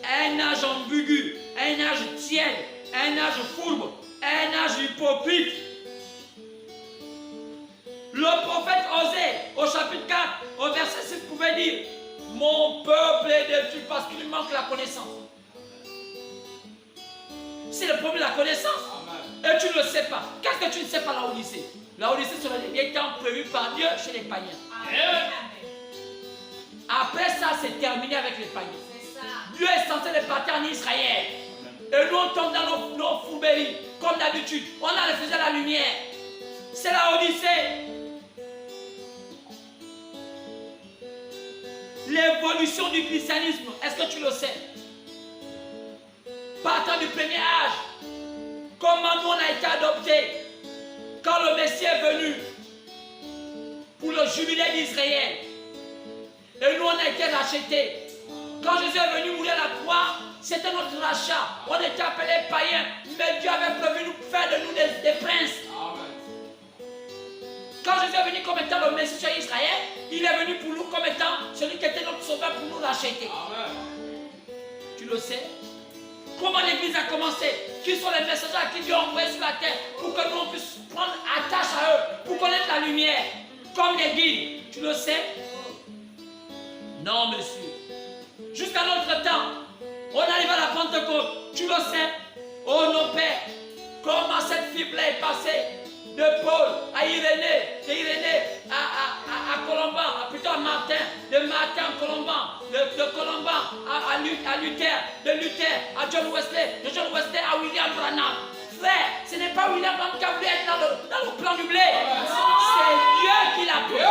Un âge ambigu, un âge tiède, un âge fourbe, un âge hypocrite. Le prophète Osée, au chapitre 4, au verset 6, pouvait dire: mon peuple est détruit parce qu'il lui manque la connaissance. C'est le problème de la connaissance. Et tu ne le sais pas. Qu'est-ce que tu ne sais pas, la Odyssée? La Odyssée serait les temps prévus par Dieu chez les païens. Après ça, c'est terminé avec les païens. Dieu est censé les partir en Israël. Et nous, on tombe dans nos fourberies, comme d'habitude. On a refusé la lumière. C'est la Odyssée. L'évolution du christianisme, est-ce que tu le sais? Partant du premier âge, comment nous on a été adoptés quand le Messie est venu pour le jubilé d'Israël. Et nous on a été rachetés. Quand Jésus est venu mourir à la croix, c'était notre rachat. On était appelés païens, mais Dieu avait prévu nous faire de nous des princes. Quand Jésus est venu comme étant le Messie sur Israël, il est venu pour nous comme étant celui qui était notre sauveur pour nous racheter. Tu le sais? Comment l'église a commencé? Qui sont les messagers à qui Dieu a envoyé sur la terre pour que nous on puisse prendre attache à eux, pour connaître la lumière, comme les guides. Tu le sais? Non, monsieur. Jusqu'à notre temps, on arrive à la Pentecôte. Tu le sais? Oh non, Père, comment cette fibre-là est passée de Paul à Irénée, d'Irénée à Colomban, plutôt à Martin, de Martin à Colomban, de Colomban à Luther, de Luther à John Wesley, de John Wesley à William Branham. Frère, ce n'est pas William Branham qui a voulu être dans le plan du blé. C'est Dieu qui l'a pris.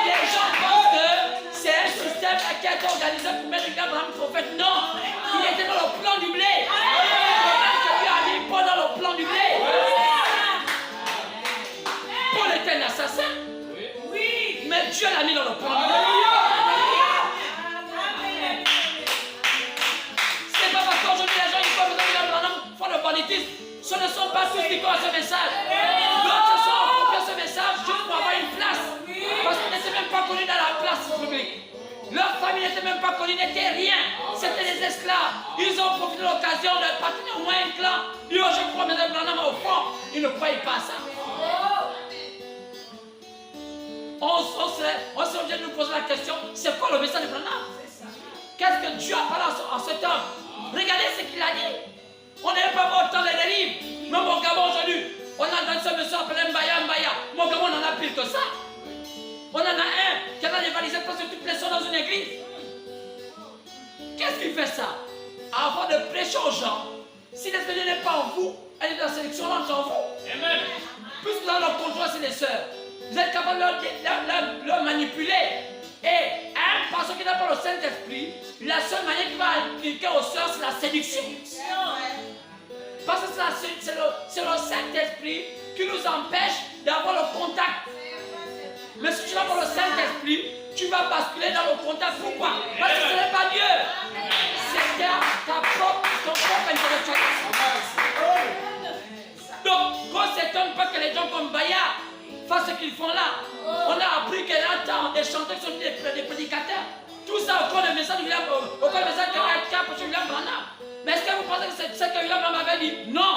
Les gens pensent que c'est un système qui a été organisé pour mettre William Branham prophète. Non, il était dans le plan du blé. Pas dans le plan du blé. Paul était un assassin. Oui. Mais Dieu l'a mis dans le plan du blé. C'est pas parce qu'aujourd'hui les gens ils font le banditisme. Ce ne sont pas ceux qui croient ce message. D'autres se sont appropriés ce message juste pour avoir une place. Parce qu'ils n'étaient même pas connus dans la place publique. Leur famille n'était même pas connue, n'était rien. C'était des esclaves. Ils ont profité de l'occasion de partir au moins un clan. Ils ont je crois, mais au fond, ils ne croyaient pas à ça. On s'est obligé de nous poser la question, c'est quoi le message de Branham? Qu'est-ce que Dieu a parlé en cet homme? Regardez ce qu'il a dit. On n'est pas mort autant les livres. Même au Gabon aujourd'hui, on a dans ce monsieur appelé Mbaya. Mon Gabon, on en a pire que ça. On en a un qui a rivalisé presque toutes les soeurs dans une église. Qu'est-ce qui fait ça? Avant de prêcher aux gens, si l'esprit n'est pas en vous, elle est dans la sélection en vous. Amen. Puisque vous avez le contrôle sur les sœurs, vous êtes capable de leur manipuler. Et un pasteur qui n'a pas le Saint-Esprit, la seule manière qu'il va appliquer aux sœurs, c'est la séduction. Parce que c'est le Saint-Esprit qui nous empêche d'avoir le contact. Mais si tu n'as pas le Saint-Esprit, tu vas basculer dans le contact. Pourquoi? Parce que ce n'est pas Dieu. C'est ton propre intellectualisme. Donc, qu'on ne s'étonne pas que les gens comme Bayard fassent ce qu'ils font là. On a appris qu'il y a des chanteurs qui sont des prédicateurs. Tout ça au cours du message qui a approché William Branham. Mais est-ce que vous pensez que c'est ce que William Branham avait dit? Non.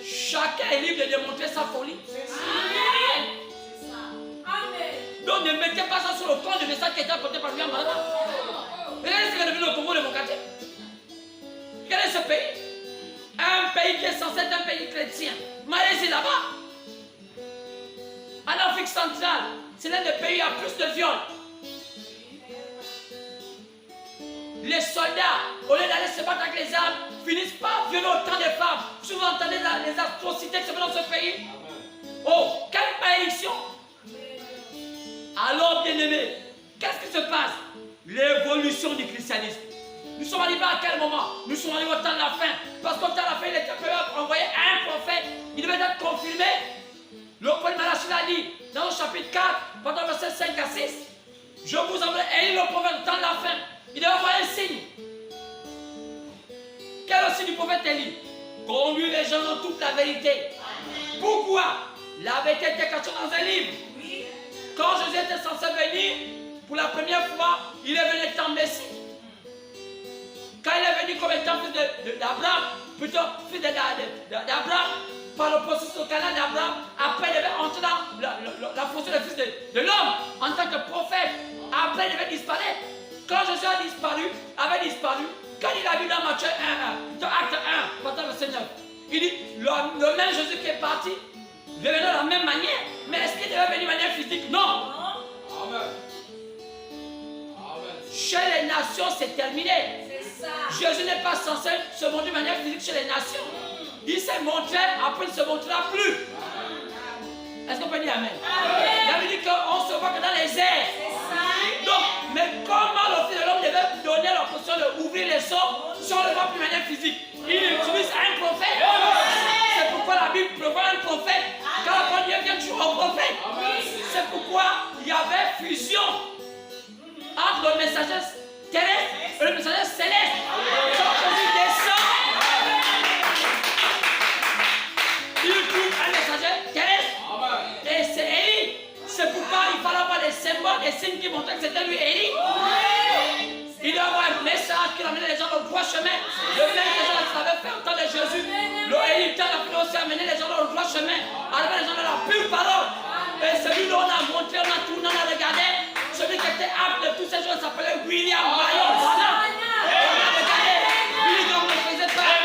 Chacun est libre de démontrer sa folie. Amen. Donc ne mettez pas ça sur le compte du message qui a été apporté par William Branham. Regardez ce qui est devenu le Congo démocratique. Quel est ce pays? Un pays qui est censé être un pays chrétien. Malaisie là-bas. En Afrique centrale, c'est l'un des pays où il y a plus de viols. Les soldats, au lieu d'aller se battre avec les armes, finissent par violer autant de femmes. Si vous entendez les atrocités qui se font dans ce pays. Oh, quelle malédiction! Alors, bien-aimés, qu'est-ce qui se passe? L'évolution du christianisme. Nous sommes arrivés à quel moment? Nous sommes arrivés au temps de la fin. Parce qu'au temps de la fin, il était prévu envoyer un prophète. Il devait être confirmé. Le prophète Malachi l'a dit dans le chapitre 4, pendant verset 5 à 6. Je vous envoie Élie le prophète au temps de la fin. Il devait avoir un signe. Quel est le signe du prophète Élie? Conduire les gens dans toute la vérité. Pourquoi? La vérité était cachée dans un livre. Quand Jésus était censé venir, pour la première fois, il est venu étant Messie. Quand il est venu comme étant fils d'Abraham, plutôt fils d'Abraham, par le processus au canal d'Abraham, après il devait entrer dans la fonction de fils de l'homme en tant que prophète. Après il devait disparaître. Quand Jésus avait disparu, quand il a vu dans Matthieu 1, dans Acte 1, partant le Seigneur, il dit, le même Jésus qui est parti, il devait venir de la même manière, mais est-ce qu'il devait venir de manière physique. Non. Chez les nations, c'est terminé. Jésus n'est pas censé se montrer de manière physique chez les nations. Il s'est montré, après il ne se montrera plus. Est-ce qu'on peut dire Amen? Il avait dit qu'on se voit que dans les airs. Donc, mais comment le Fils de l'homme devait donner l'option d'ouvrir les sons si on ne le voit plus de manière physique? Il utilise un prophète. C'est pourquoi la Bible prévoit un prophète. Quand la parole de Dieu vient toujours au prophète. C'est pourquoi il y avait fusion entre le messager terrestre et le messager céleste. Quand Jésus descend, il trouve un messager terrestre. Et c'est Élie. C'est pourquoi il fallait avoir des symboles, des signes qui montraient que c'était lui Élie. Il doit avoir un message qui amenait les gens au droit chemin. Le même que les gens l'avaient fait au temps de Jésus. Le Élie a aussi amené les gens au droit chemin. Amener les gens dans la pure parole. Et celui-là, on a montré, on a tourné, on a regardé. Celui qui était apte de tous ces jours s'appelait William Marion. On a regardé. Billy Graham ne faisait pas.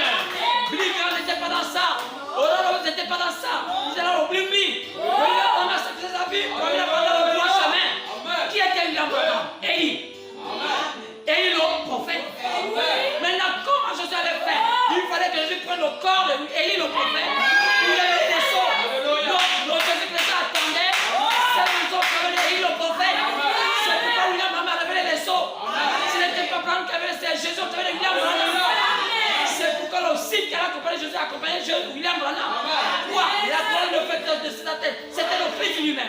Billy Graham n'était pas dans ça. Aurore n'était pas dans ça. Ils étaient là au Blimbi. On a sacrifié sa vie. On a pendant le droit chemin. Qui était William Marion? Élie. Élie le prophète. Maintenant, comment Jésus avait fait? Il fallait que Jésus prenne le corps de Élie le prophète. Il avait les sorts. Donc, Jésus-Christ attendait. C'est une sorte qui avait Élie le prophète. C'est pourquoi William Branham avait les sorts. Ce n'était pas Branham qui avait c'est Jésus qui avait William Branham. C'est pourquoi le site qui a accompagné Jésus a accompagné William Branham. Pourquoi? Il a parlé de fait de sa tête. C'était le Christ lui-même.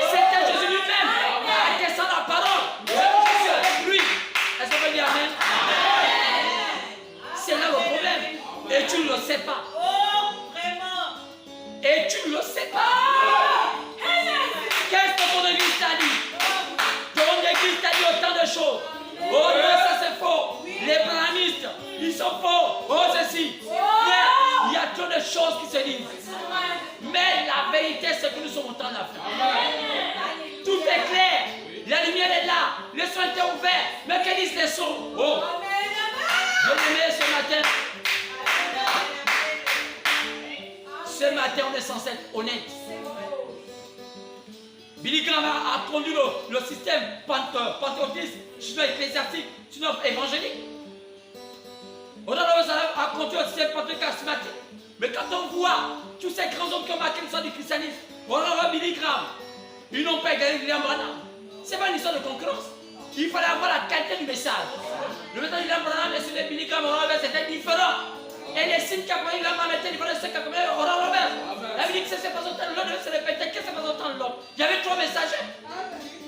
C'était Jésus lui-même. Il était sans la parole. Jésus avec lui. Est-ce qu'on peut dire Amen? C'est là le problème. Et tu ne le sais pas. Et tu ne le sais pas. Qu'est-ce que ton église t'a dit? Ton église t'a dit autant de choses. Oh non, ça c'est faux. Les brahmanistes, ils sont faux. Oh ceci. Il y a trop de choses qui se disent. Mais la vérité, c'est que nous sommes au temps de la fin. Tout est clair. La lumière est là. Les sons étaient ouverts. Mais que disent les sons? Oh. Bien-aimé, ce matin, on est censé être honnête. Billy Graham a conduit le système pentecôtiste, sinon ecclésiastique, sinon évangélique. On a conduit le système pentecôtiste. Mais quand on voit tous ces grands hommes qui ont marqué l'histoire du christianisme, on a Billy Graham. Ils n'ont pas égalé William Branham. Ce n'est pas une histoire de concurrence. Il fallait avoir la qualité du message. Le message de William Branham et celui de Billy Graham, c'était différent. Et les signes qu'après William Branham étaient différents de ceux qu'après Oral Roberts. La Bible dit que c'est pas autant de l'autre, devait se répéter. Qu'est-ce que c'est pas autant de l'autre? Il y avait trois messagers.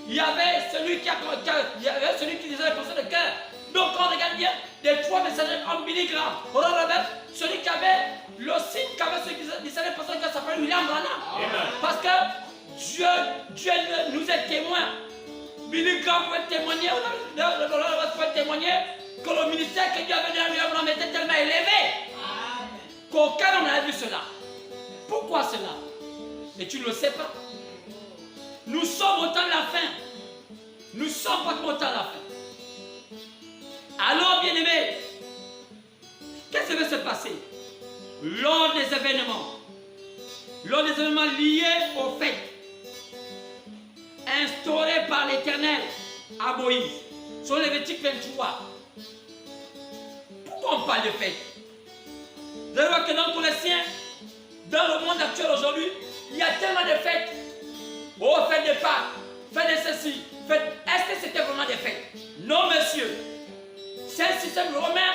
Il y avait celui qui disait les pensées de cœur. Donc quand on regarde bien, les trois messagers comme Billy Graham, Oral Roberts, celui qui avait le signe qu'avait celui qui disait les pensées de cœur s'appelait William Branham. Parce que Dieu nous est témoin. Billy Graham pouvait témoigner, pouvait témoigner que le ministère que Dieu avait donné à William Branham était tellement élevé qu'aucun homme n'a vu cela. Pourquoi cela? Et tu ne le sais pas. Nous sommes au temps de la fin. Nous sommes pas au temps de la fin. Alors, bien-aimés, qu'est-ce qui va se passer? Lors des événements liés aux fêtes, instauré par l'Éternel à Moïse, sur Lévitique 23. Pourquoi on parle de fête? Vous allez voir que dans tous les siens, dans le monde actuel aujourd'hui, il y a tellement de fêtes. Oh, fête de Pâques, fête de ceci, fête. Est-ce que c'était vraiment des fêtes? Non, monsieur. C'est un système romain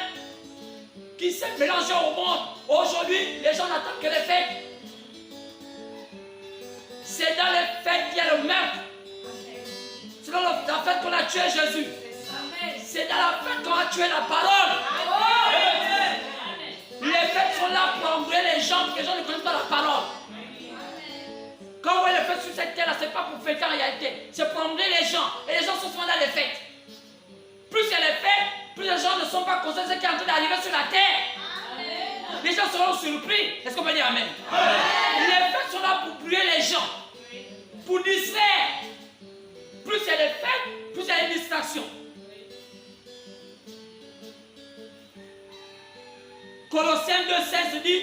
qui s'est mélangé au monde. Aujourd'hui, les gens n'attendent que les fêtes. C'est dans les fêtes qu'il y a le meurtre. C'est dans la fête qu'on a tué Jésus. C'est dans la fête qu'on a tué la parole. Les fêtes sont là pour envoyer les gens, que les gens ne connaissent pas la parole. Quand on voit les fêtes sur cette terre, ce n'est pas pour fêter en réalité. C'est pour envoyer les gens. Et les gens sont souvent dans les fêtes. Plus il y a les fêtes, plus les gens ne sont pas conscients de ce qui est en train d'arriver sur la terre. Les gens seront surpris. Est-ce qu'on peut dire Amen? Les fêtes sont là pour brûler les gens. Pour distraire. Plus il y a des fêtes, plus il y a une distraction. Colossiens 2,16 dit: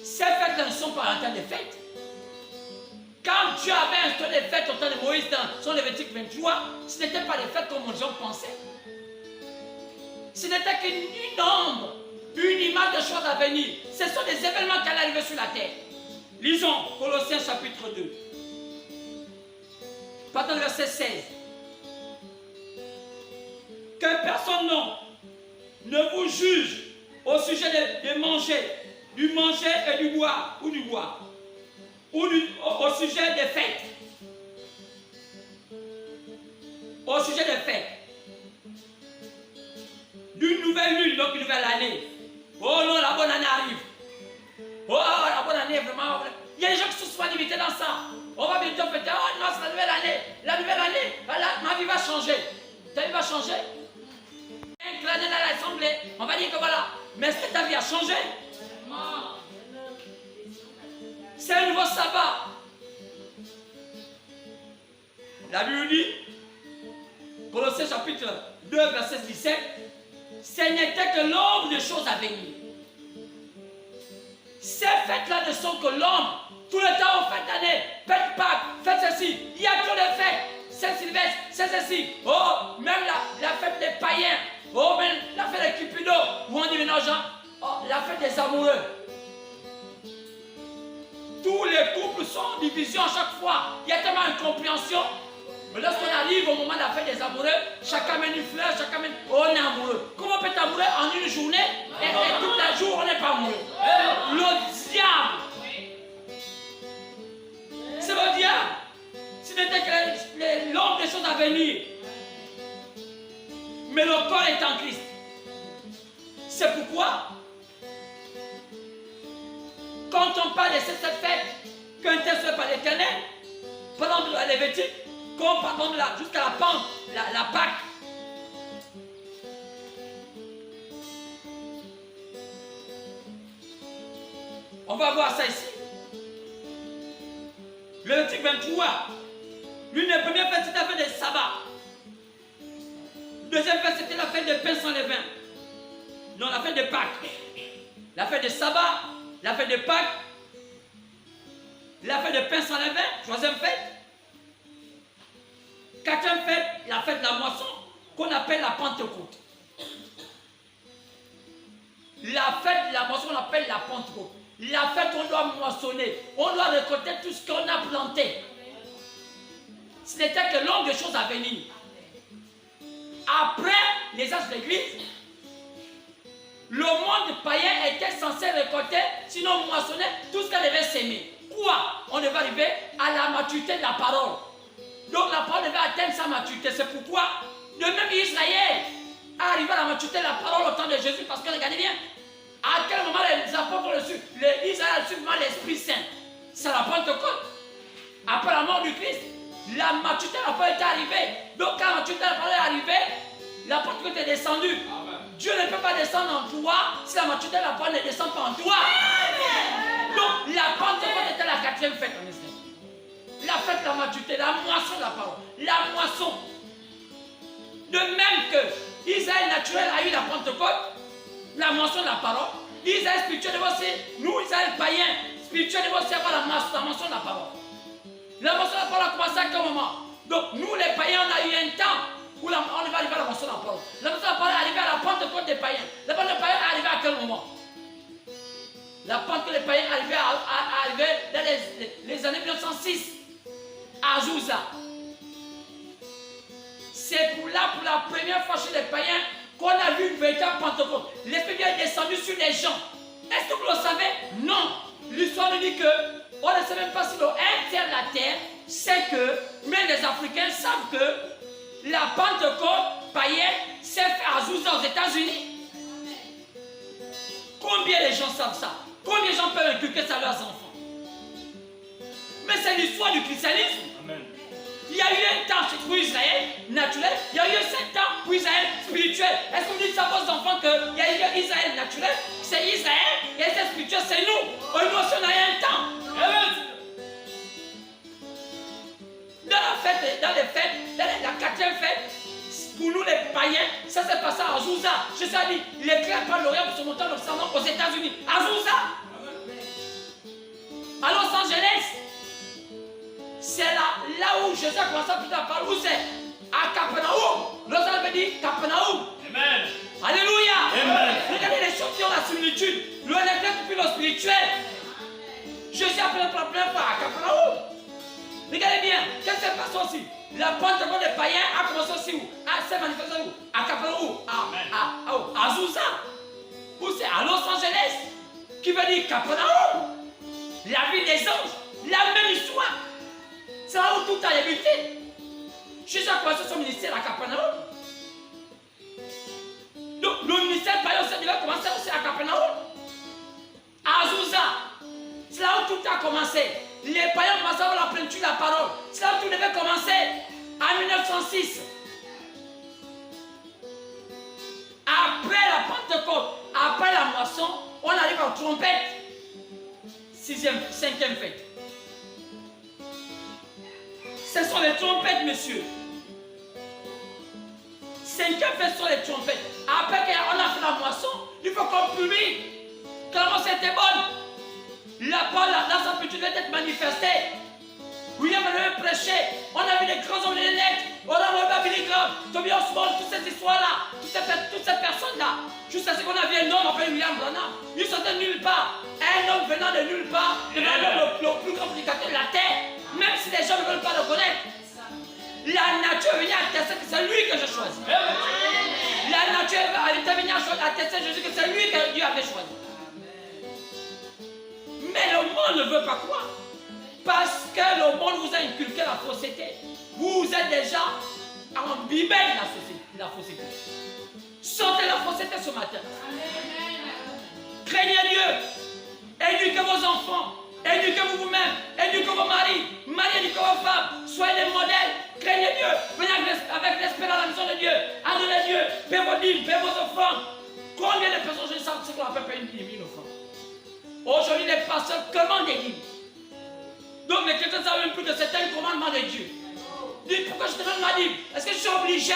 ces fêtes peuples ne sont pas en temps de fête. Quand Dieu avait instauré les fêtes au temps de Moïse dans son Lévitique 23, ce n'était pas les fêtes comme les gens pensaient. Ce n'était qu'une ombre, une image de choses à venir. Ce sont des événements qui allaient arriver sur la terre. Lisons Colossiens chapitre 2. Partons du verset 16. Que personne ne vous juge au sujet de manger, du manger et du boire, ou au sujet des fêtes. Au sujet des fêtes. D'une nouvelle lune, donc une nouvelle année. Oh non, la bonne année arrive. Oh, la bonne année, vraiment. Il y a des gens qui sont souvent limités dans ça. On va bientôt fêter. Oh non, c'est la nouvelle année. La nouvelle année, voilà, ma vie va changer. Ta vie va changer. Incliné dans l'assemblée, on va dire que voilà. Mais est-ce que ta vie a changé? C'est un nouveau sabbat. La Bible dit, Colossiens chapitre 2, verset 17, ce n'était que l'ombre des choses à venir. Ces fêtes-là ne sont que l'ombre. Tout le temps, on fête l'année, fête Pâques, fête ceci. Il y a trop de fêtes. C'est Sylvestre, c'est ceci. Oh, même la fête des païens. Oh, même la fête des Cupido. Où on dit maintenant, Jean, oh, la fête des amoureux. Tous les couples sont en division à chaque fois. Il y a tellement d'incompréhension. Mais lorsqu'on arrive au moment de la fête des amoureux, chacun mène une fleur, chacun mène. Oh, on est amoureux. Comment on peut être amoureux en une journée et toute la journée on n'est pas amoureux? Le diable. C'est le diable. Ce n'était que l'ombre des choses à venir. Mais le corps est en Christ. C'est pourquoi, quand on parle de cette fête, qu'un tel soit par l'Éternel, par exemple la Lévitique, comme par exemple jusqu'à la Pente, la Pâque. On va voir ça ici. Le Lévitique 23, l'une des premières fêtes, c'était la fête des sabbats. Deuxième fête, c'était la fête des pains sans levain. Non, la fête de Pâques. La fête des sabbats, la fête de Pâques, la fête de pains sans levain, troisième fête. Quatrième fête, la fête de la moisson, qu'on appelle la Pentecôte. La fête de la moisson, on appelle la Pentecôte. La fête où on doit moissonner, on doit récolter tout ce qu'on a planté. Ce n'était que l'ombre des choses à venir. Après les âges de l'église, le monde païen était censé récolter, sinon moissonner tout ce qu'elle devait s'aimer. Quoi? On devait arriver à la maturité de la parole. Donc la parole devait atteindre sa maturité. C'est pourquoi, de même Israël est arrivé à la maturité de la parole au temps de Jésus, parce que regardez bien, à quel moment les apôtres ont reçu, Israël a reçu vraiment l'Esprit Saint. C'est la Pentecôte. Après la mort du Christ, la maturité de la parole est arrivée. Donc quand la maturité de la parole est arrivée, la Pentecôte est descendue. Amen. Dieu ne peut pas descendre en toi si la maturité de la parole ne descend pas en toi. Amen. Donc la Pentecôte était la quatrième fête en Israël. La fête de la maturité, la moisson de la parole. La moisson. De même que Israël naturel a eu la Pentecôte, la moisson de la parole. Israël spirituel devait aussi, nous Israël païen, spirituel devait aussi avoir la moisson de la parole. La moisson de la parole a commencé à quel moment? Donc nous les païens, on a eu un temps où on va arriver à la moisson de la parole. La moisson de la parole est arrivée à la Pentecôte des païens. La Pentecôte des païens est arrivée à quel moment? La Pentecôte des païens est arrivée dans les années 1906 à Azusa. C'est pour la première fois chez les païens qu'on a vu une véritable Pentecôte. L'Esprit est descendu sur les gens. Est-ce que vous le savez? Non. L'histoire nous dit que on ne sait même pas si un tiers de la terre sait que, même les Africains savent que la Pentecôte païenne s'est faite à Azusa aux États-Unis. Combien de gens savent ça? Combien de gens peuvent inculquer ça à leurs enfants? Mais c'est l'histoire du christianisme. Amen. Il y a eu un temps pour Israël naturel, il y a eu un temps pour Israël spirituel. Est-ce que vous dites à vos enfants qu'il y a eu Israël naturel, c'est Israël, et Israël spirituel, c'est nous? Nous aussi, on a eu un temps. Dans les fêtes, dans la quatrième fête, pour nous les païens, ça s'est passé à Azusa. Je sais dit, l'éclair par l'Orient pour se monter en Occident aux États-Unis. Azusa. Jésus a commencé à la parole. Où c'est? À Capernaum. L'autre veut dire Capernaum. Amen. Alléluia. Amen. Regardez les choses qui ont la similitude. Le naturel puis le spirituel. Jésus a fait la première fois à Capernaum. Regardez bien. Qu'est-ce qui s'est passé aussi? La Pentecôte des païens a commencé aussi où? C'est manifesté où? À Capernaum. À Azusa. Où c'est? À Los Angeles. Qui veut dire Capernaum. La ville des anges. La même histoire. C'est là où tout a débuté. Jésus a commencé son ministère à Capernaum. Donc le ministère païen aussi devait commencer aussi à Capernaum. À Azusa. C'est là où tout a commencé. Les païens ont commencé à avoir la plénitude de la parole. C'est là où tout devait commencer. En 1906. Après la Pentecôte, après la moisson, on arrive en trompette. 5e fête. Ce sont les trompettes, monsieur. 5e fête, ce sont les trompettes. Après qu'on a fait la moisson, il faut qu'on publie. Que la moisson était bonne. La parole, la sainteté devait être manifestée. William avait prêché. On a vu des grands hommes de lettres. On a vu Billy Graham, Tommy Oswald, toute cette histoire-là, toutes ces personnes-là. Jusqu'à ce qu'on a vu un homme appelé William Branham. Il sortait de nulle part. Un homme venant de nulle part, devenant le plus grand prédicateur de la terre. Même si les gens ne veulent pas le connaître. La nature venait attester que c'est lui que j'ai choisi. La nature était venue attester Jésus que c'est lui que Dieu avait choisi. Mais le monde ne veut pas croire. Parce que le monde vous a inculqué la fausseté. Vous êtes déjà imbibé de la fausseté. Sortez la fausseté ce matin. Craignez Dieu. Éduquez vos enfants. Éduquez-vous vous-même. Éduquez vos maris. Éduquez vos femmes. Soyez des modèles. Craignez Dieu. Venez avec l'espérance à la maison de Dieu. Adorez Dieu. Payez vos dîmes. Payez vos offrandes. Combien de personnes je sais ce qu'on appelle payer une dîme, une offrande? Aujourd'hui, les pasteurs commandent des dîmes. Donc les chrétiens ne savent même plus que c'est un commandement de Dieu. Dis pourquoi je te donne ma dîme? Est-ce que je suis obligé?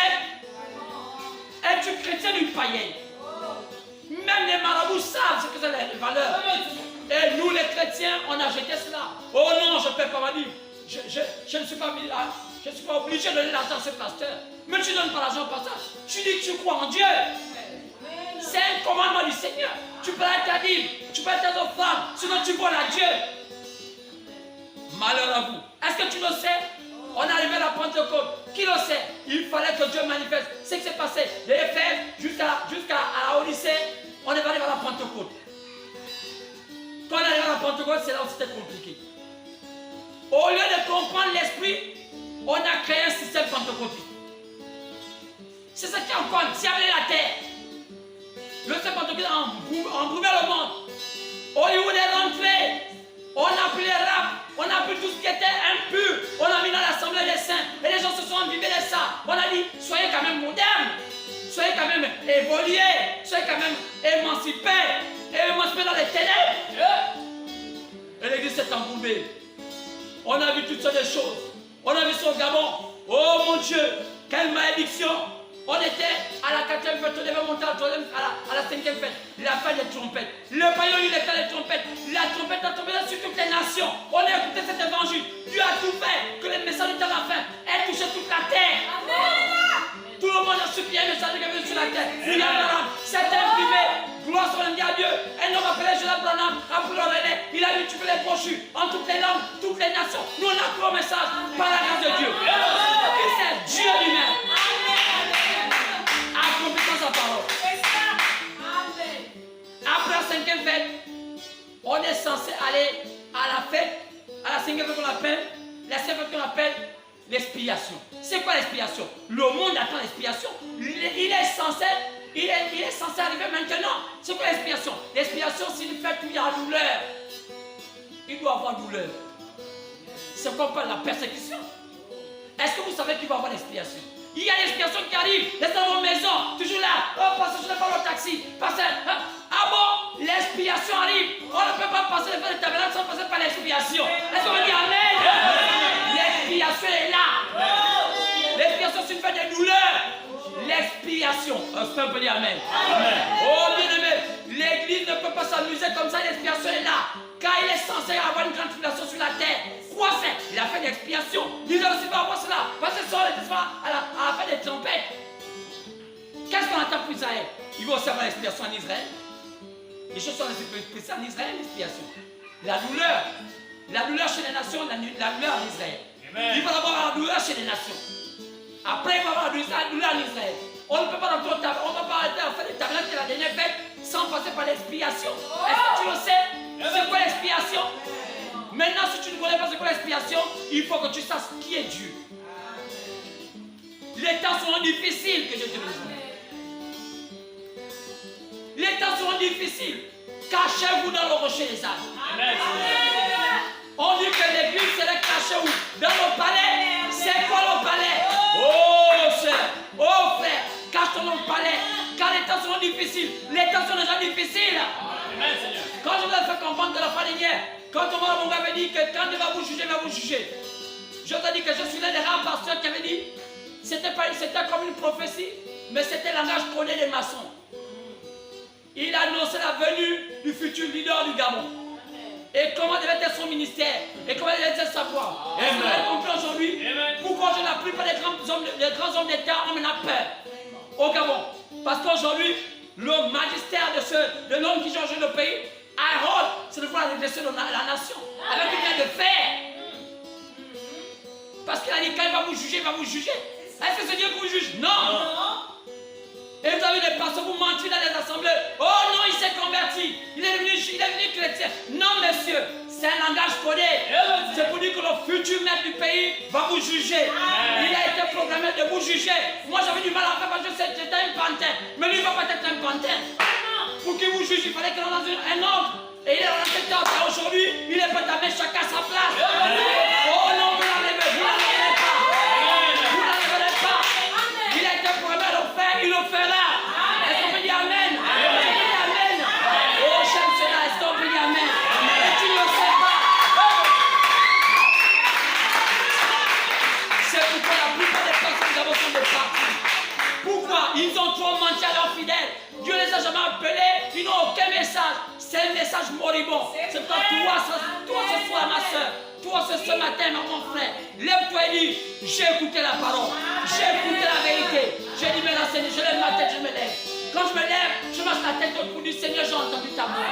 Es-tu chrétien ou païen? Même les marabouts savent ce que c'est les valeurs. Et nous les chrétiens, on a jeté cela. Oh non, je ne paie pas ma dîme. Je ne suis pas obligé de donner l'argent à ce pasteur. Mais tu ne donnes pas l'argent au pasteur. Tu dis que tu crois en Dieu. C'est un commandement du Seigneur. Tu peux être ta dîme, tu peux être tes offrandes, sinon tu voles à Dieu. Malheur à vous. Est-ce que tu le sais? On est arrivé à la Pentecôte. Qui le sait? Il fallait que Dieu manifeste. Ce qui s'est passé de Éphèse jusqu'à la Odyssée, on est arrivé à la Pentecôte. Quand on est arrivé à la Pentecôte, c'est là où c'était compliqué. Au lieu de comprendre l'esprit, on a créé un système pentecôtiste. C'est ce qui a encore diablé la terre. Le système pentecôtiste a embrumé le monde. Hollywood est rentré. On a pris les rap, on a pris tout ce qui était impur, on a mis dans l'assemblée des saints, et les gens se sont imbibés de ça. On a dit, soyez quand même modernes, soyez quand même évolués, soyez quand même émancipés dans les ténèbres. Et l'église s'est embourbée. On a vu toutes sortes de choses. On a vu ça au Gabon. Oh mon Dieu, quelle malédiction. On était à la 4e fête, on devait monter à la 5e fête. La fête des trompettes. Le païen, il était les trompettes. La trompette a tombé sur toutes les nations. On a écouté cet évangile. Dieu a tout fait que le message de la fin ait touché toute la terre. Amen. Tout le monde a supplié le message de Dieu sur la terre. C'est imprimé. Gloire soit rendue à Dieu. Un homme appelé Jonathan Branham a pris le relais. Il a multiplié les brochures en toutes les langues, toutes les nations. Nous, on a cru au message par la grâce de Dieu. Et c'est Dieu lui-même. Accomplissant sa parole. Après la 5e fête, on est censé aller à la fête, à la 5e fête qu'on appelle, la 5e fête qu'on appelle l'expiation. C'est quoi l'expiation? Le monde attend l'expiation. Il est censé arriver maintenant. C'est quoi l'expiation? L'expiation, c'est une fête où il y a douleur. Il doit avoir douleur. C'est comme par la persécution. Est-ce que vous savez qu'il va avoir l'expiation? Il y a l'expiation qui arrive. Restez dans vos maisons, toujours là. Oh, parce que je n'ai pas le taxi. Passez. Ah bon? L'expiation arrive. On ne peut pas passer les fêtes de tabernacle sans passer par l'expiation. Est-ce qu'on veut dire Amen? L'expiation est là. L'expiation, c'est une fête de douleur. L'expiation. Est-ce qu'on peut dire Amen? Oh, bien aimé. L'église ne peut pas s'amuser comme ça. L'expiation est là. Car il est censé avoir une grande tribulation sur la terre. Quoi faire? Il a fait l'expiation. Il a aussi va avoir cela. Parce que ça, à la fin des tempêtes. Qu'est-ce qu'on attend pour Israël? Il va aussi avoir l'expiation en Israël. Les choses sont expliquées en Israël, l'expiation. La douleur chez les nations, la douleur en Israël. Amen. Il va avoir la douleur chez les nations. Après, il va avoir la douleur en Israël. On ne peut pas on ne va pas arrêter à faire des tabernacles de la dernière fête sans passer par l'expiation. Est-ce que tu le sais? C'est quoi l'expiation? Maintenant, si tu ne connais pas c'est quoi l'expiation, il faut que tu saches qui est Dieu. Les temps seront difficiles, que je te le dise. Les temps seront difficiles. Cachez-vous dans le rocher des âges. Amen. On dit que l'église serait cachée où? Dans le palais. C'est quoi le palais? Oh sœur, oh frère, cache-toi dans le palais. Car les temps seront difficiles. Les temps sont déjà difficiles. Amen, Seigneur. Quand je vous ai fait comprendre de la fin dernière, quand mon gars avait dit que quand il va vous juger, il va vous juger. Je vous ai dit que je suis l'un des rares pasteurs qui avait dit, c'était comme une prophétie, mais c'était le langage codé des maçons. Il annonçait la venue du futur leader du Gabon. Et comment devait être son ministère. Et comment devait être sa voix. Est-ce que vous avez compris aujourd'hui? Pourquoi la plupart des grands hommes d'État ont maintenant peur au Gabon? Parce qu'aujourd'hui, le magistère de l'homme qui change le pays a un rôle, c'est de voir la régression de la nation. Avec une main de fer. Parce qu'il a dit quand il va vous juger, il va vous juger. Est-ce que c'est Dieu qui vous juge? Non. Et vous avez des pasteurs, vous mentez dans les assemblées. Oh non, il s'est converti. Il est devenu chrétien. Non, monsieur, c'est un langage codé. C'est pour dire que le futur maître du pays va vous juger. Il a été programmé de vous juger. Moi, j'avais du mal à faire parce que c'était un pantin. Mais lui, il ne va pas être un pantin. Pour qu'il vous juge, il fallait qu'il en lance un ordre. Et il est dans cette ordre. Aujourd'hui, il est prêt à mettre chacun à sa place. Oh non, vous l'enlevez. Vous l'enlèverez pas. Vous l'enlèverez pas. Il a été programmé de le faire. Il le fera. Est-ce qu'on peut dire Amen? Est-ce qu'on peut dire Amen? Oh, j'aime cela. Est-ce qu'on peut dire Amen? Et tu ne le sais pas. C'est pourquoi la plupart des personnes d'abord sont des partis. Pourquoi? Ils ont trop menti à leurs fidèles. Dieu les a jamais appelés. Ils n'ont aucun message. C'est un message moribond. C'est pourquoi toi ce soir, ma soeur, toi ce matin, mon frère, lève-toi et dis, j'ai écouté la parole. J'ai écouté la vérité. J'ai dit, mais là, Seigneur, je lève ma tête, je me lève. Quand je me lève, je marche la tête au bout du Seigneur, j'ai entendu ta voix.